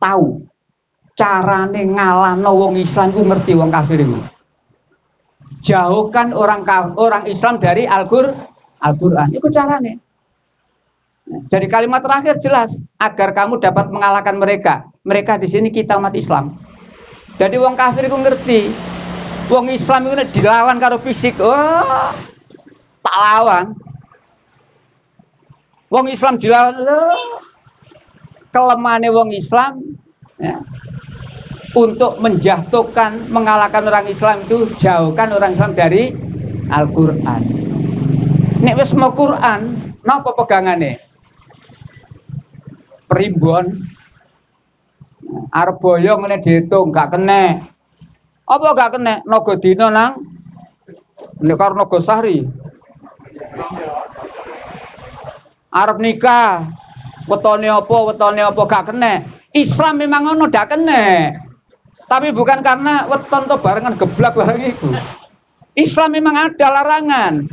tahu carane ngalahno wong Islam ku ngerti wong kafir itu. Jauhkan orang Islam dari Al-Quran. Itu caranya. Dari kalimat terakhir jelas agar kamu dapat mengalahkan mereka. Mereka di sini kita umat Islam. Jadi wong kafir itu ngerti. Wong Islam itu dilawan karo fisik. Oh, tak lawan. Wong Islam dilawan. Kelemahannya wong Islam. Ya. Untuk menjatuhkan, mengalahkan orang Islam itu jauhkan orang Islam dari Al-Quran. Nek wis mau Quran, napa pegangane? primbon arep boyo ngene diitung gak kena. Apa gak kena? Naga dina nang nek karo naga sahri. Arep nikah wetone apa gak kena. Islam memang ngono gak kena. Tapi bukan karena weton to barengan geblak bareng itu. Islam memang ada larangan.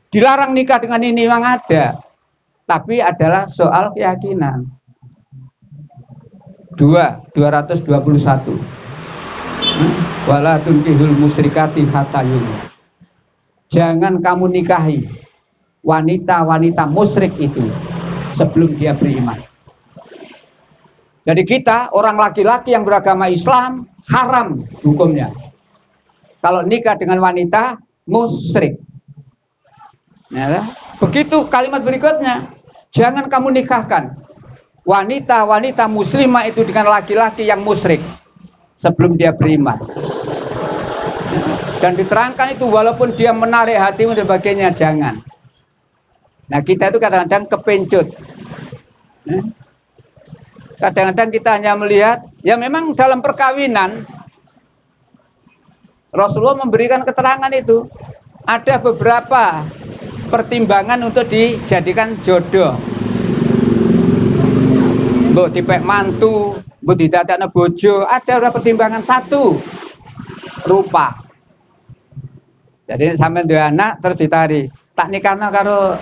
Dilarang nikah dengan ini memang ada. Tapi adalah soal keyakinan. 221. Wala tunkihul musyrikati hatta yu'min. Jangan kamu nikahi wanita-wanita musyrik itu sebelum dia beriman. Jadi kita orang laki-laki yang beragama Islam haram hukumnya kalau nikah dengan wanita musyrik. Ya, begitu kalimat berikutnya, jangan kamu nikahkan wanita-wanita muslimah itu dengan laki-laki yang musyrik sebelum dia beriman. Dan diterangkan itu walaupun dia menarik hatimu dan sebagainya, jangan. Nah kita itu kadang-kadang kepencut. Kadang-kadang kita hanya melihat, ya memang dalam perkawinan Rasulullah memberikan keterangan itu. Ada beberapa pertimbangan untuk dijadikan jodoh. Mbok dipek mantu, mbok didadakno bojo, ada beberapa pertimbangan. Satu, rupa. Jadi sampai dua anak terus ditarik. Tak nikahno karo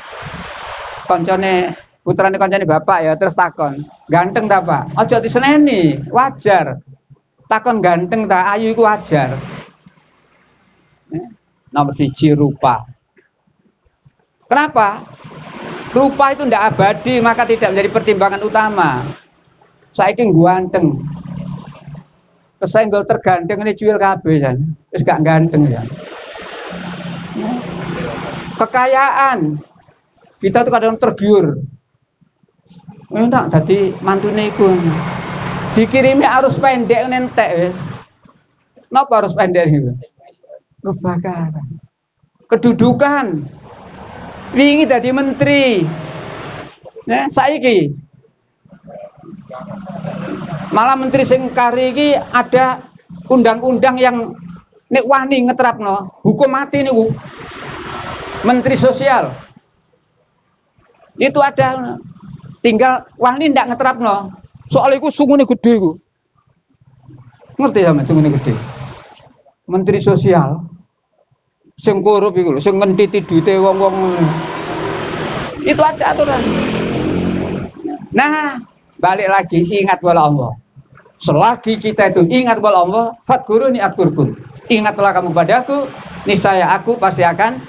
koncone putrane koncone bapak ya, terus takon, ganteng ta Pak? Aja diseneni, wajar. Takon ganteng ta, ayu iku wajar. Nomor 1 rupa. Kenapa? Rupa itu ndak abadi, maka tidak menjadi pertimbangan utama. Saiki ganteng. Kesenggol terganteng ini cuil kabeh jan. Wis gak ganteng ya. Kekayaan. Kita tuh kadang tergiur. Entak dadi mantune iku. Dikirimi arus pendek nentek wis. Napa arus pendek itu? Kebakaran. Kedudukan. Wingi dadi menteri. Nah, saiki malah menteri sing kari iki ada undang-undang yang nek wani ngeterapno hukum mati niku. Menteri sosial. Itu ada, tinggal wani ndak ngeterapno. Soal iku sungune gede iku. Ngerti sampeyan sungune gede. Menteri sosial sing korup iku lho, sing ngentiti duite wong-wong. Itu ada aturan. Nah, balik lagi ingat wala Allah. Selagi kita itu ingat wala Allah, fadkuruni adkurkum. Ingatlah kamu padaku, niscaya aku pasti akan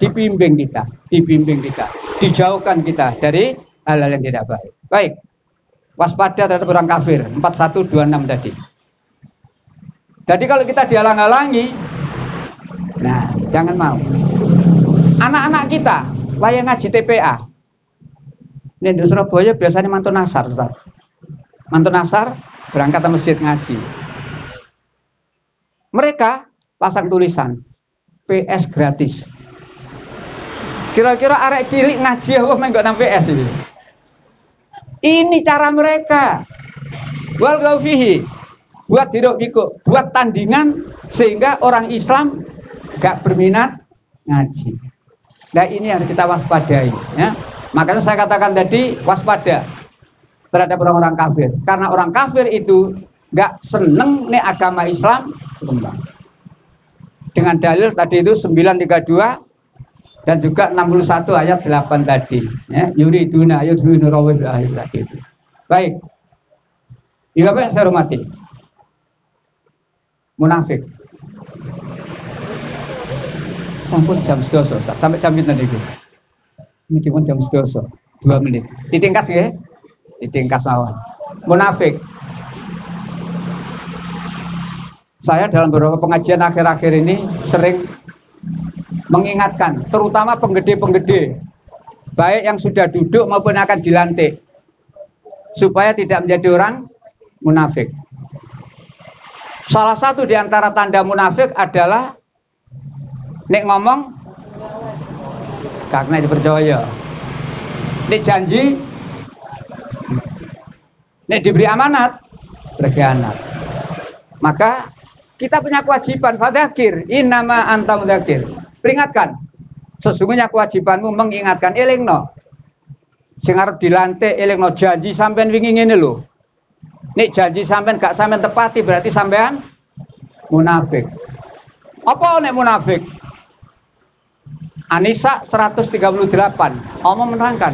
dibimbing kita, dijauhkan kita dari hal-hal yang tidak baik. Baik. Waspada terhadap orang kafir 4126 tadi. Jadi kalau kita dihalang-halangi, nah, jangan mau. Anak-anak kita wayang ngaji TPA. Ini di Surabaya biasanya mantun nasar, Ustaz. Mantun nasar berangkat ke masjid ngaji. Mereka pasang tulisan PS gratis. Kira-kira arek cilik ngaji apa menggok nang PS ini. Ini cara mereka. Wal gaufihi. Buat diruk pikuk, buat tandingan sehingga orang Islam gak berminat ngaji. Nah ini harus kita waspadai ya. Makanya saya katakan tadi waspada terhadap orang-orang kafir. Karena orang kafir itu gak seneng nih agama Islam berkembang. Dengan dalil tadi itu 932 dan juga 61 ayat 8 tadi ya. Yuriduna yudhinu rawil akhir tadi itu. Baik. Ibu Bapak yang saya hormati, munafik. Sampun jam 12 Ustaz, sampai jam pinten niku? Niki pun jam 12, 2 menit. Ditingkas nggih? Ditingkas mawon. Munafik. Saya dalam beberapa pengajian akhir-akhir ini sering mengingatkan, terutama penggede-penggede, baik yang sudah duduk maupun akan dilantik, supaya tidak menjadi orang munafik. Salah satu di antara tanda munafik adalah nek ngomong gak kena dipercaya, nek janji Nek diberi amanat, berkhianat. Maka kita punya kewajiban, fadzakir, innama anta mudzakir. Peringatkan. Sesungguhnya kewajibanmu mengingatkan, elingno. Sing arep dilantik elingno, janji sampean wingi ngene lho. Nek janji sampean gak sampean tepati berarti sampean munafik. Apa nek munafik? An-Nisa 138. Allah menerangkan.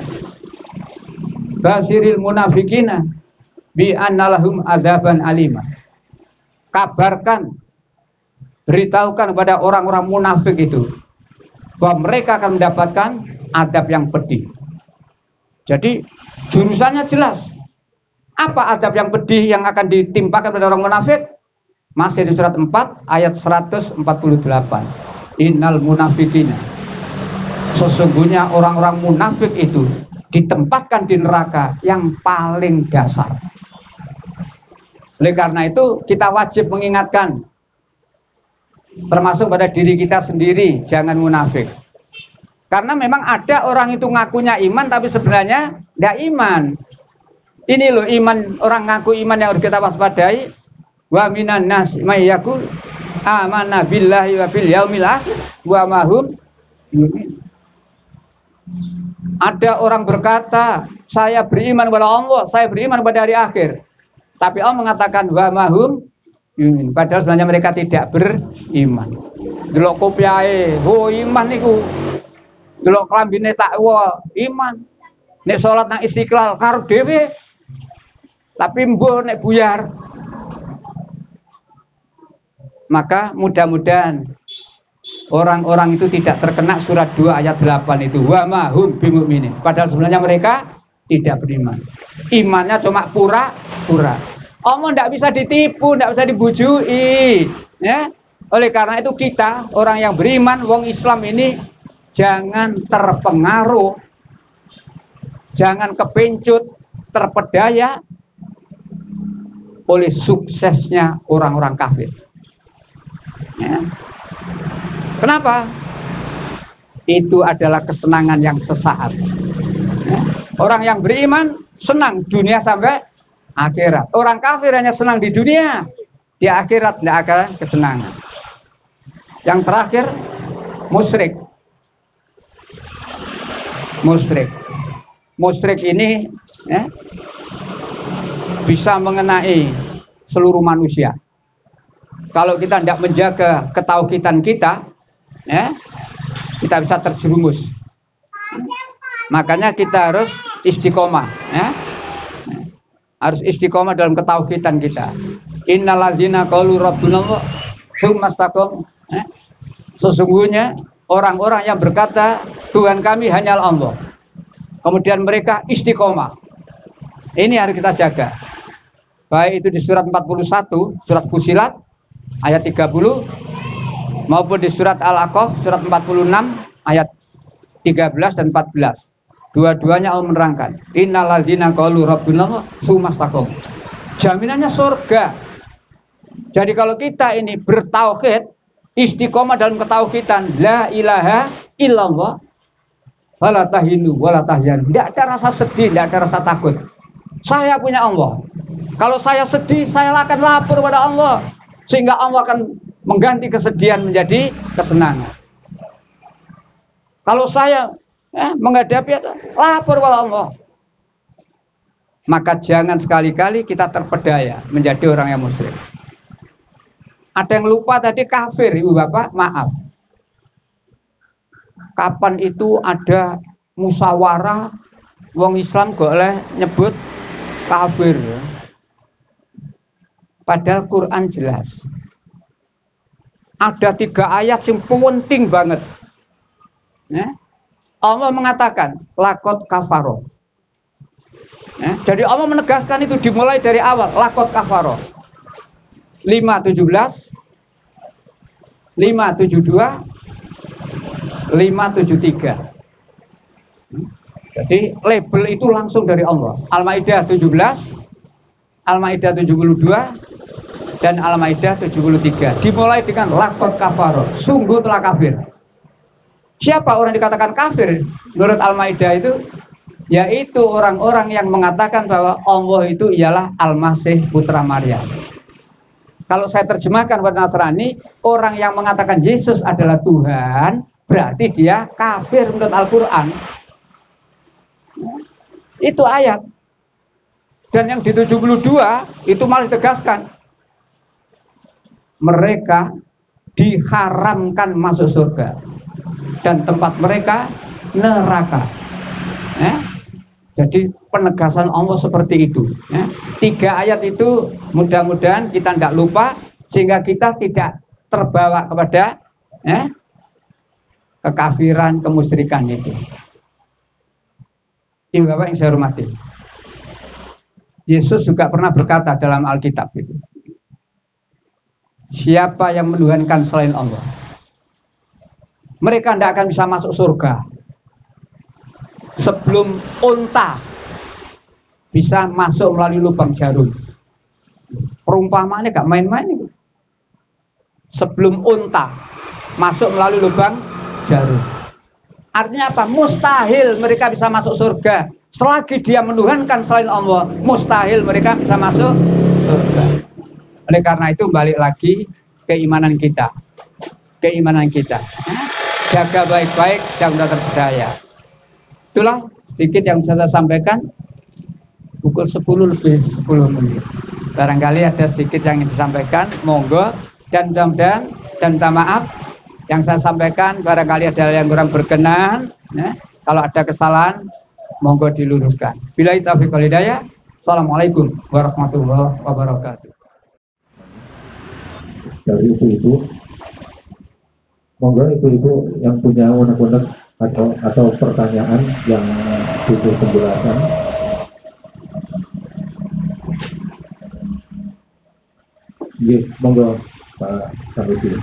Basiril munafikina bi annalahum adzaban alima. Kabarkan, beritahukan kepada orang-orang munafik itu bahwa mereka akan mendapatkan adab yang pedih. Jadi jurusannya jelas. Apa adab yang pedih yang akan ditimpakan pada orang munafik? Masih di surat 4 ayat 148. Innal munafikina. Sesungguhnya orang-orang munafik itu ditempatkan di neraka yang paling dasar. Oleh karena itu kita wajib mengingatkan, termasuk pada diri kita sendiri, jangan munafik. Karena memang ada orang itu ngakunya iman tapi sebenarnya tidak iman. Ini loh iman, orang ngaku iman yang harus kita waspadai. Wa minan nas may yaqul amanna billahi wa bil yaumil akhir wa ma hum yu'min. Ada orang berkata, saya beriman kepada Allah, saya beriman pada hari akhir. Tapi Allah mengatakan wa mahum yumin. Padahal sebenarnya mereka tidak beriman. Delok kopiahe, oh iman niku. Delok klambine takwa, iman. Nek salat nang Istiqlal karep dhewe. Tapi mbuh nek buyar. Maka mudah-mudahan orang-orang itu tidak terkena surat 2 ayat 8 itu wa mahum bimu'minin. Padahal sebenarnya mereka tidak beriman. Imannya cuma pura-pura. Allah tidak bisa ditipu, tidak bisa dibujui. Ya? Oleh karena itu kita, orang yang beriman, wong Islam ini jangan terpengaruh, jangan kepencut, terpedaya oleh suksesnya orang-orang kafir. Ya. Kenapa? Itu adalah kesenangan yang sesaat. Ya. Orang yang beriman senang dunia sampai akhirat. Orang kafir hanya senang di dunia, di akhirat tidak akan kesenangan. Yang terakhir, musyrik. Musyrik ini ya, bisa mengenai seluruh manusia. Kalau kita tidak menjaga ketauhidan kita, ya, kita bisa terjerumus. Makanya kita harus istiqomah, ya. Harus istiqomah dalam ketauhidan kita. Innalladzina qalu rabbunallah tsumma istaqamu. Sesungguhnya orang-orang yang berkata Tuhan kami hanyalah Allah. Kemudian mereka istiqomah. Ini harus kita jaga. Baik itu di surat 41, surat Fusilat ayat 30 maupun di surat Al-Aqaf surat 46 ayat 13 dan 14. Dua-duanya Allah menerangkan, innalladzina qalu rabbunallah tsumma istaqamu. Jaminannya surga. Jadi kalau kita ini bertauhid, istiqomah dalam ketauhidan, la ilaha illallah, wala tahinu wala tahzanu. Tidak ada rasa sedih, tidak ada rasa takut. Saya punya Allah. Kalau saya sedih, saya akan lapor pada Allah, sehingga Allah akan mengganti kesedihan menjadi kesenangan. Kalau saya menghadapi lapor pada Allah, maka jangan sekali-kali kita terpedaya menjadi orang yang musyrik. Ada yang lupa tadi kafir, ibu bapak, maaf. Kapan itu ada musyawarah wong Islam gak oleh nyebut kafir? Padahal Quran jelas. Ada 3 ayat yang penting banget. Ya? Allah mengatakan lakot kafaro. Ya? Jadi Allah menegaskan itu dimulai dari awal lakot kafaro. 5:17, 5:72, 5:73. Jadi label itu langsung dari Allah. Al-Maidah 17, Al-Maidah 72 dan Al-Maidah 73. Dimulai dengan lakot kafaro, sungguh telah kafir. Siapa orang dikatakan kafir? Menurut Al-Maidah itu yaitu orang-orang yang mengatakan bahwa Allah itu ialah Al-Masih putra Maryam. Kalau saya terjemahkan pada Nasrani, orang yang mengatakan Yesus adalah Tuhan, berarti dia kafir menurut Al-Quran. Itu ayat. Dan yang di 72 itu malah ditegaskan, mereka diharamkan masuk surga dan tempat mereka neraka. Jadi penegasan Allah seperti itu. 3 ayat itu mudah-mudahan kita tidak lupa, sehingga kita tidak terbawa kepada kekafiran, kemusyrikan itu. Ibu Bapak yang saya hormati, Yesus juga pernah berkata dalam Alkitab itu, siapa yang menuhankan selain Allah, mereka tidak akan bisa masuk surga sebelum unta bisa masuk melalui lubang jarum. Perumpamaannya gak main-main itu. Sebelum unta masuk melalui lubang jarum. Artinya apa? Mustahil mereka bisa masuk surga selagi dia menuhankan selain Allah. Mustahil mereka bisa masuk surga. Oleh karena itu balik lagi keimanan kita. Keimanan kita. Jaga baik-baik, jangan terpedaya. Itulah sedikit yang bisa saya sampaikan. Pukul 10 lebih 10 menit. Barangkali ada sedikit yang ingin disampaikan, monggo. Dan mudah-mudahan dan minta maaf yang saya sampaikan barangkali ada yang kurang berkenan. Kalau ada kesalahan, monggo diluruskan. Billahi taufiq wal hidayah. Assalamualaikum warahmatullahi wabarakatuh. Dari ibu-ibu, monggo ibu-ibu yang punya unek-unek atau pertanyaan yang butuh penjelasan. Nggih, monggo Pak Sanusi.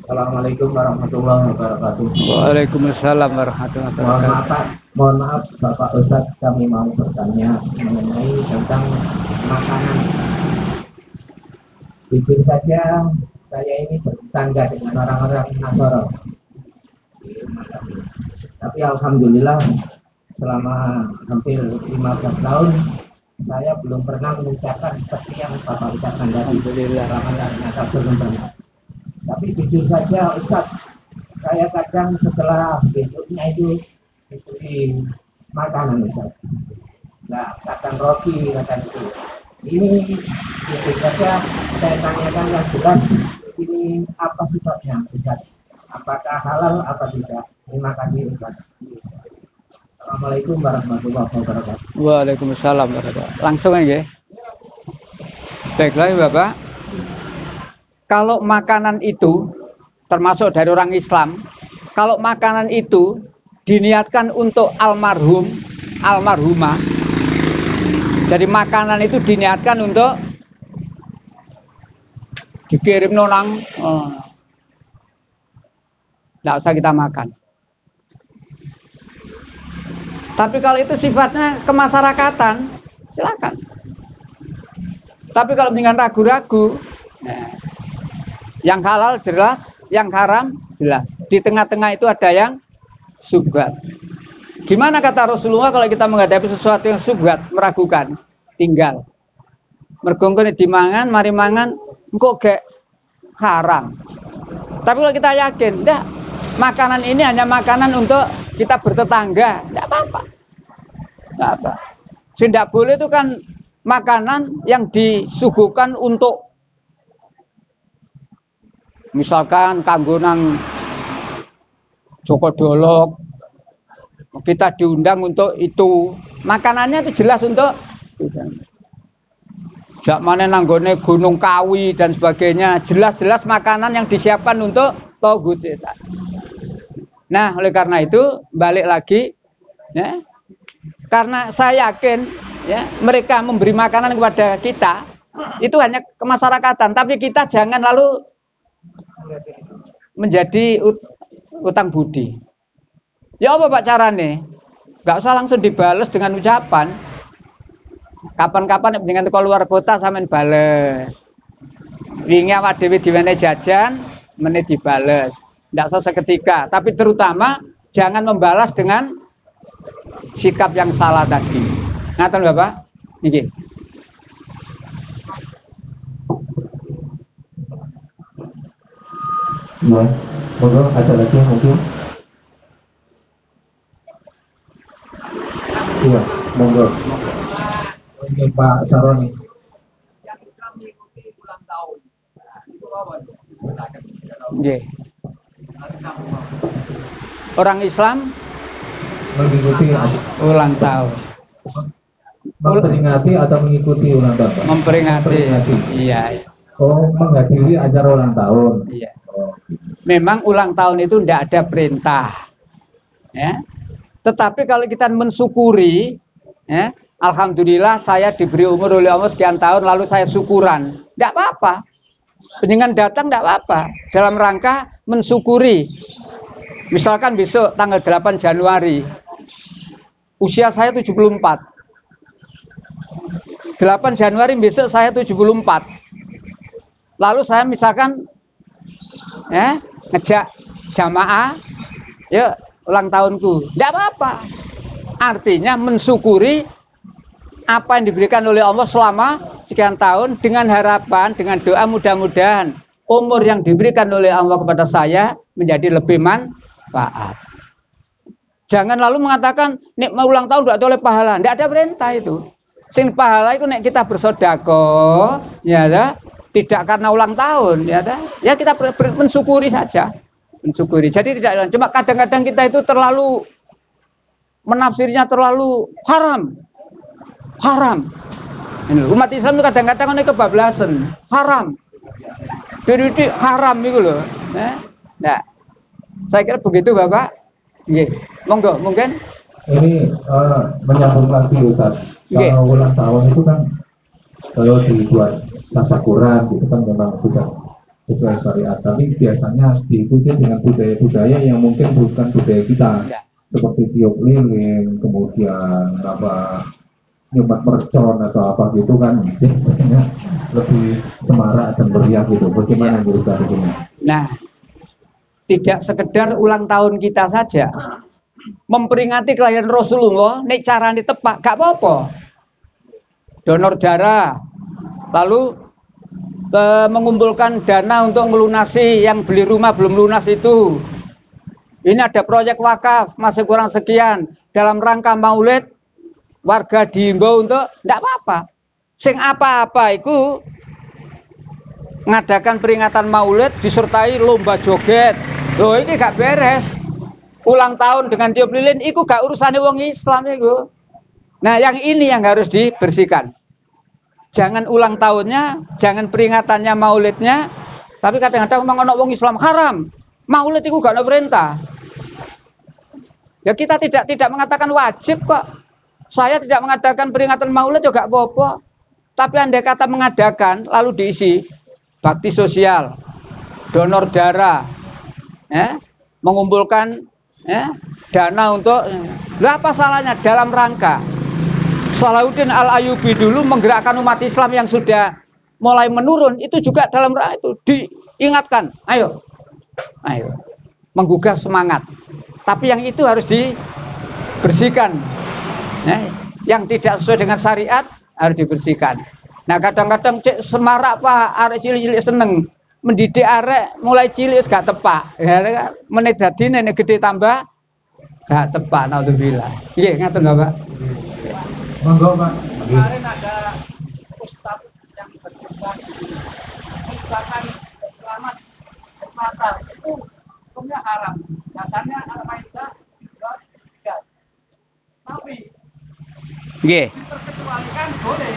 Assalamualaikum warahmatullahi wabarakatuh. Waalaikumsalam warahmatullahi wabarakatuh. Mohon maaf Bapak Ustadz, kami mau bertanya mengenai tentang makanan. Jujur saja, saya ini bertetangga dengan orang-orang Nasoro. Tapi alhamdulillah selama hampir 15 tahun saya belum pernah mengucapkan seperti yang Bapak ucapkan tadi. Belum pernah. Tapi jujur saja Ustaz, saya kadang setelah besoknya itu diberi makanan Ustaz. Nah, kadang roti, kadang itu. Ini jujur saja saya tanyakan yang jelas, ini apa sifatnya Ustaz? Apakah halal apa tidak? Terima kasih Ustaz. Assalamualaikum warahmatullahi wabarakatuh. Waalaikumsalam warahmatullahi wabarakatuh. Langsung aja. Baiklah Bapak. Kalau makanan itu termasuk dari orang Islam, kalau makanan itu diniatkan untuk almarhum, almarhumah, jadi makanan itu diniatkan untuk dikirim nonang, nggak usah kita makan. Tapi kalau itu sifatnya kemasyarakatan, silakan. Tapi kalau dengan ragu-ragu, yang halal jelas, yang haram jelas. Di tengah-tengah itu ada yang subhat. Gimana kata Rasulullah kalau kita menghadapi sesuatu yang subhat, meragukan? Tinggal. Mergongkone dimangan, mari mangan, engko gek haram. Tapi kalau kita yakin, dah makanan ini hanya makanan untuk kita bertetangga, tidak apa-apa. Tidak apa. Tidak boleh itu kan makanan yang disuguhkan untuk misalkan kanggo nang Joko Dolok, kita diundang untuk itu. Makanannya itu jelas untuk jak mana nanggone Gunung Kawi dan sebagainya, jelas-jelas makanan yang disiapkan untuk togut. Nah, oleh karena itu balik lagi, ya, karena saya yakin, ya, mereka memberi makanan kepada kita itu hanya kemasyarakatan, tapi kita jangan lalu menjadi utang budi. Ya apa Pak carane? Gak usah langsung dibales dengan ucapan. Kapan-kapan dengan keluar kota sampean bales. Wingi awak dhewe diwene jajan, meneh dibales. Tidak usah seketika, tapi terutama jangan membalas dengan sikap yang salah tadi. Ngaten Bapak? Nggih. Iya, monggo ada lagi mungkin. Iya, monggo. Ini Pak Saroni. Yang kita mengikuti ulang tahun. Itu lawan. Nggih. Orang Islam Mengikuti ulang tahun. memperingati atau mengikuti ulang tahun, Pak? Memperingati. Iya. Oh, menghadiri acara ulang tahun. Iya. Oh. Memang ulang tahun itu tidak ada perintah, ya. Tetapi kalau kita mensyukuri, ya, alhamdulillah saya diberi umur oleh Allah sekian tahun, lalu saya syukuran, tidak apa-apa. Penjenengan datang tidak apa-apa. Dalam rangka mensyukuri. Misalkan besok tanggal 8 Januari, usia saya 74. 8 Januari besok saya 74. Lalu saya misalkan ngejak jamaah, yuk ulang tahunku, tidak apa-apa. Artinya mensyukuri apa yang diberikan oleh Allah selama sekian tahun, dengan harapan, dengan doa mudah-mudahan umur yang diberikan oleh Allah kepada saya menjadi lebih manfaat. Jangan lalu mengatakan nek mau ulang tahun tidak oleh pahala, tidak ada perintah itu. Sing pahala itu nek kita bersedekah, ya tidak karena ulang tahun, ya kita mensyukuri saja, mensyukuri. Jadi tidak, cuma kadang-kadang kita itu terlalu menafsirnya terlalu haram. Umat Islam itu kadang-kadang ini kebablasan, haram. Jadi haram itu loh. Nah, saya kira begitu Bapak. Nggih. Monggo, mungkin Ini menyambung lagi Ustaz. Kalau ulang tahun itu kan kalau dibuat tasakuran gitu kan memang sudah sesuai syariat. Tapi biasanya diikuti dengan budaya-budaya yang mungkin bukan budaya kita. Seperti tiup lilin, kemudian nyumat mercon atau apa gitu kan, biasanya lebih semarak dan meriah gitu. Bagaimana menurut Ustaz ini? Nah, tidak sekedar ulang tahun kita saja, memperingati kelahiran Rasulullah, nek carane tepak gak apa-apa. Donor darah, lalu mengumpulkan dana untuk melunasi yang beli rumah belum lunas itu. Ini ada proyek wakaf masih kurang sekian, dalam rangka maulid warga diimbau untuk tidak apa-apa. Sing apa-apa itu ngadakan peringatan maulid disertai lomba joget. Loh ini gak beres. Ulang tahun dengan tiup lilin itu gak urusannya wong Islam itu. Nah, yang ini yang harus dibersihkan. Jangan ulang tahunnya, jangan peringatannya maulidnya, tapi kadang-kadang memang ono wong Islam haram. Maulid itu gak ada perintah. Ya kita tidak mengatakan wajib kok. Saya tidak mengadakan peringatan maulid juga apa-apa. Tapi andai kata mengadakan lalu diisi bakti sosial, donor darah, mengumpulkan dana untuk, apa salahnya dalam rangka Salahuddin Al-Ayyubi dulu menggerakkan umat Islam yang sudah mulai menurun, itu juga dalam rangka itu diingatkan, ayo menggugah semangat. Tapi yang itu harus dibersihkan. Yang tidak sesuai dengan syariat harus dibersihkan. Nah kadang-kadang cek semarak Pak, arek cilik-cilik seneng mendidik arek mulai cilik gak tepak. Menit dadi nek gede tambah gak tepak, naudzubillah. Nggih, ngaten Bapak. Monggo Pak. Kemarin ada ustaz yang berjumpa mengucapkan selamat Natal itu hukumnya haram. Dasarnya Al-Maidah 3. Tapi nggih, terkecualikan boleh.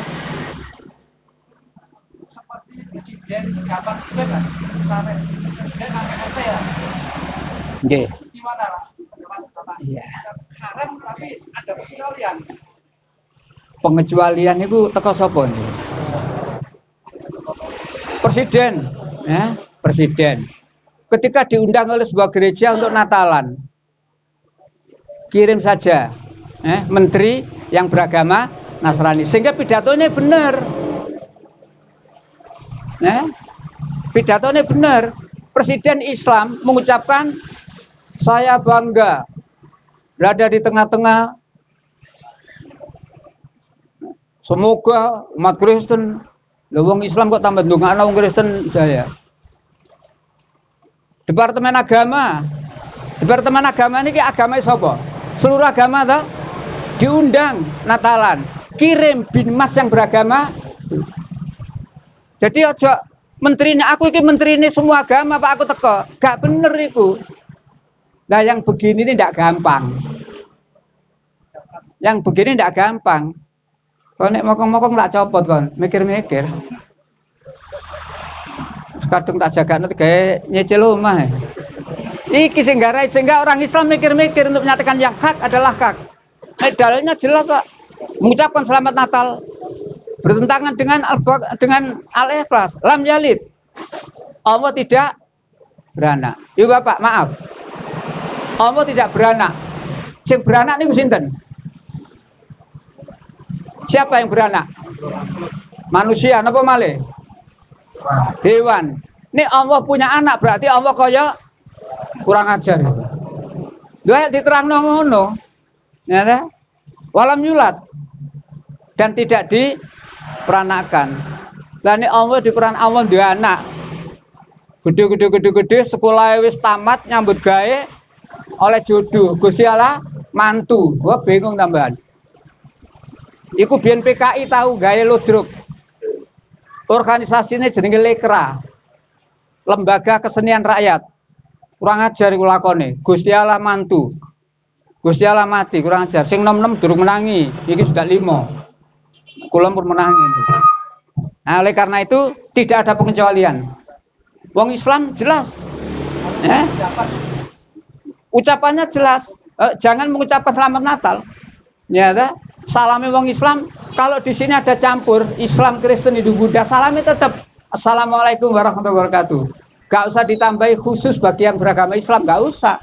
Seperti presiden pejabat juga kan, sampai presiden sampai RT ya. Nggih. Gimana Pak? Bapak? Iya. Haram tapi ada pengecualian. Pengecualian itu teko sapa niku? Presiden, presiden. Ketika diundang oleh sebuah gereja untuk Natalan, kirim saja menteri yang beragama Nasrani, sehingga pidatonya benar. Pidatonya benar. Presiden Islam mengucapkan saya bangga berada di tengah-tengah. Semoga umat Kristen, wong Islam kok tambah ndongakno wong Kristen jaya. Departemen Agama ini agama sapa? Seluruh agama toh diundang Natalan, kirim binmas yang beragama. Jadi ojo menteri ini, aku ini menteri ini semua agama Pak, aku teko. Gak bener itu. Nah yang begini ini tidak gampang. Yang begini tidak gampang. Kalau nek mokong-mokong tak copot kon, mikir-mikir. Kadung tak jaga nanti kayak nyicil omah. Iki sehingga orang Islam mikir-mikir untuk menyatakan yang hak adalah hak. Dalilnya jelas Pak. Mengucapkan selamat Natal bertentangan dengan Al-Ikhlas. Lam yalid. Allah tidak beranak. Ibu Bapak, maaf. Allah tidak beranak. Sing beranak niku sinten? Siapa yang beranak? Manusia napa malih? Hewan. Ini Allah punya anak berarti Allah kaya kurang ajar. Lha diterangno ngono. Ya, walam yulat dan tidak diperanakan. Lah nek Allah diperan Allah duwe anak. Gede sekolah wis tamat nyambut gawe oleh jodoh. Gusti Allah mantu. Gua bingung tambahan. Iku biyen PKI tahu gawe ludruk. Organisasinya jenenge Lekra. Lembaga Kesenian Rakyat. Kurang ajar iku lakone. Gusti Allah mantu. Gusti Allah mati, kurang ajar. Sing nom-nom durung menangi. Iki sudah 5. Kula pun menangi. Nah, oleh karena itu tidak ada pengecualian. Wong Islam jelas. Ucapannya jelas. Jangan mengucapkan selamat Natal. Ya, salame wong Islam. Kalau di sini ada campur Islam, Kristen, Hindu, Buddha, salamnya tetap Assalamualaikum warahmatullahi wabarakatuh. Gak usah ditambahi khusus bagi yang beragama Islam, gak usah.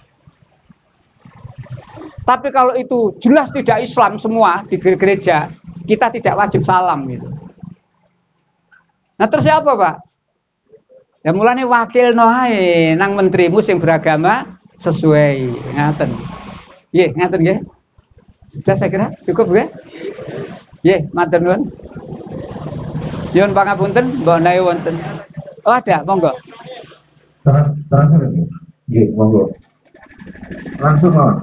Tapi kalau itu jelas tidak Islam semua di gereja, kita tidak wajib salam gitu. Nah terus siapa Pak? Ya mulane wakil noae nang menterimu sing beragama sesuai ngaten. Nggih, ngaten nggih. Sudah saya kira cukup nggih. Nggih, matur nuwun. Nyuwun pangapunten, mbok nae wonten. Oh ada, monggo. Terakhir ini. Nggih, monggo. Langsung mawon.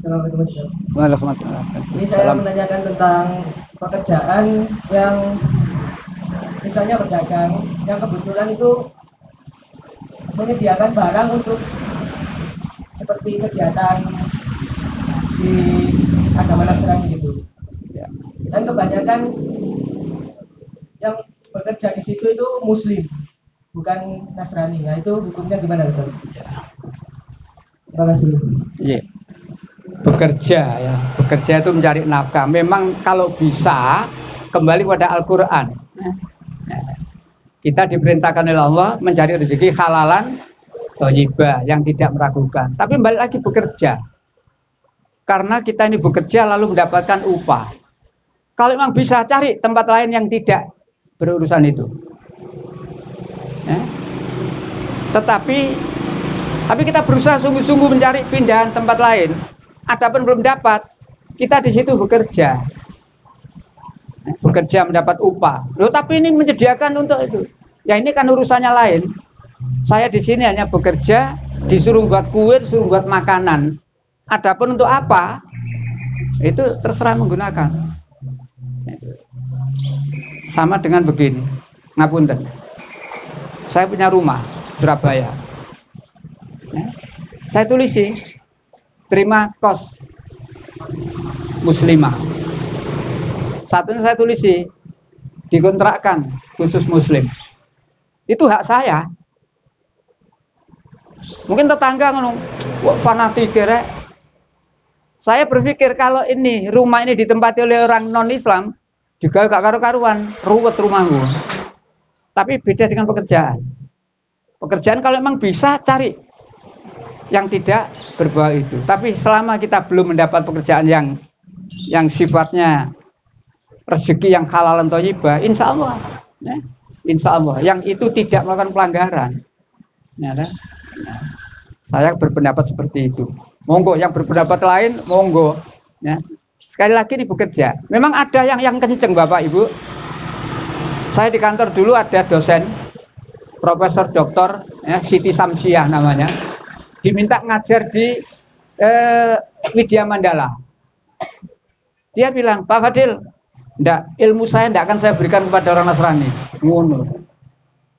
Assalamualaikum warahmatullahi wabarakatuh. Waalaikumsalam. Ini saya menanyakan tentang pekerjaan yang misalnya pedagang yang kebetulan itu menyediakan barang untuk seperti kegiatan di agama Nasrani gitu. Dan kebanyakan yang bekerja di situ itu Muslim, bukan Nasrani. Nah itu hukumnya gimana Ustaz? Terima kasih. Iya. Bekerja ya, bekerja itu mencari nafkah. Memang kalau bisa kembali pada Al-Quran. Kita diperintahkan oleh Allah mencari rezeki halalan thayyibah yang tidak meragukan. Tapi balik lagi bekerja. Karena kita ini bekerja lalu mendapatkan upah. Kalau memang bisa cari tempat lain yang tidak berurusan itu. Tetapi kita berusaha sungguh-sungguh mencari pindahan tempat lain. Adapun belum dapat, kita di situ bekerja mendapat upah. Loh, tapi ini menyediakan untuk itu. Ya ini kan urusannya lain. Saya di sini hanya bekerja, disuruh buat kue, disuruh buat makanan. Adapun untuk apa? Itu terserah menggunakan. Sama dengan begini. Ngapunten. Saya punya rumah Surabaya. Saya tulisi terima kos muslimah. Satunya saya tulisi dikontrakkan khusus muslim. Itu hak saya. Mungkin tetangga ngomong, wah fanatik rek. Saya berpikir kalau ini rumah ini ditempati oleh orang non Islam juga gak karu-karuan, ruwet rumahku. Tapi beda dengan pekerjaan. Pekerjaan kalau memang bisa cari yang tidak berbau itu. Tapi selama kita belum mendapat pekerjaan yang sifatnya rezeki yang halal dan thayyibah, insya Allah, insya Allah, yang itu tidak melakukan pelanggaran, Ya, nah, saya berpendapat seperti itu. Monggo yang berpendapat lain, monggo. Ya. Sekali lagi ini bekerja. Memang ada yang kenceng Bapak Ibu. Saya di kantor dulu ada dosen, Profesor Doktor ya, Siti Samsiah namanya, diminta ngajar di Widya Mandala. Dia bilang, Pak Fadil, ilmu saya tidak akan saya berikan kepada orang Nasrani. Ngono.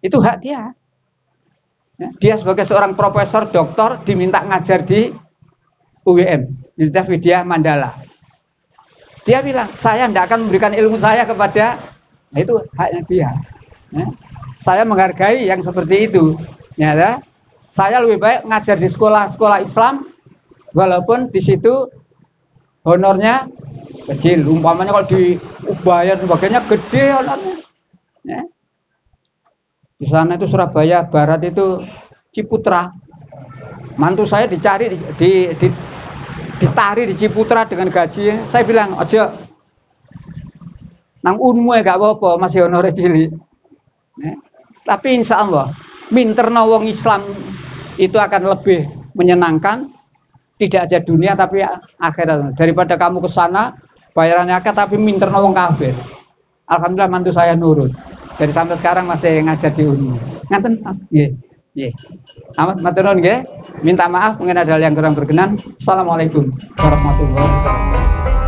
Itu hak dia. Ya, dia sebagai seorang profesor doktor diminta ngajar di UWM, Universitas Widya Mandala. Dia bilang, saya tidak akan memberikan ilmu saya kepada, nah itu haknya dia. Ya. Saya menghargai yang seperti itu. Ya, saya lebih baik ngajar di sekolah-sekolah Islam, walaupun di situ honornya kecil. Umpamanya kalau dibayar sebagainya gede honornya. Ya. Di sana itu Surabaya Barat itu Ciputra. Mantu saya dicari ditari di Ciputra dengan gaji. Saya bilang, "Ojo. Nang unmu gak apa-apa, masih honore cilik." Ya. Tapi insya Allah minterna wong Islam itu akan lebih menyenangkan, tidak aja dunia tapi akhirat. Daripada kamu ke sana bayarannya akhirat tapi minterna wong kafir. Alhamdulillah mantu saya nurut. Jadi sampai sekarang masih ngajar di UNU. Ngaten Mas? Nggih. Nggih. Amat matur nuwun nggih. Minta maaf mungkin ada yang kurang berkenan. Assalamualaikum warahmatullahi wabarakatuh.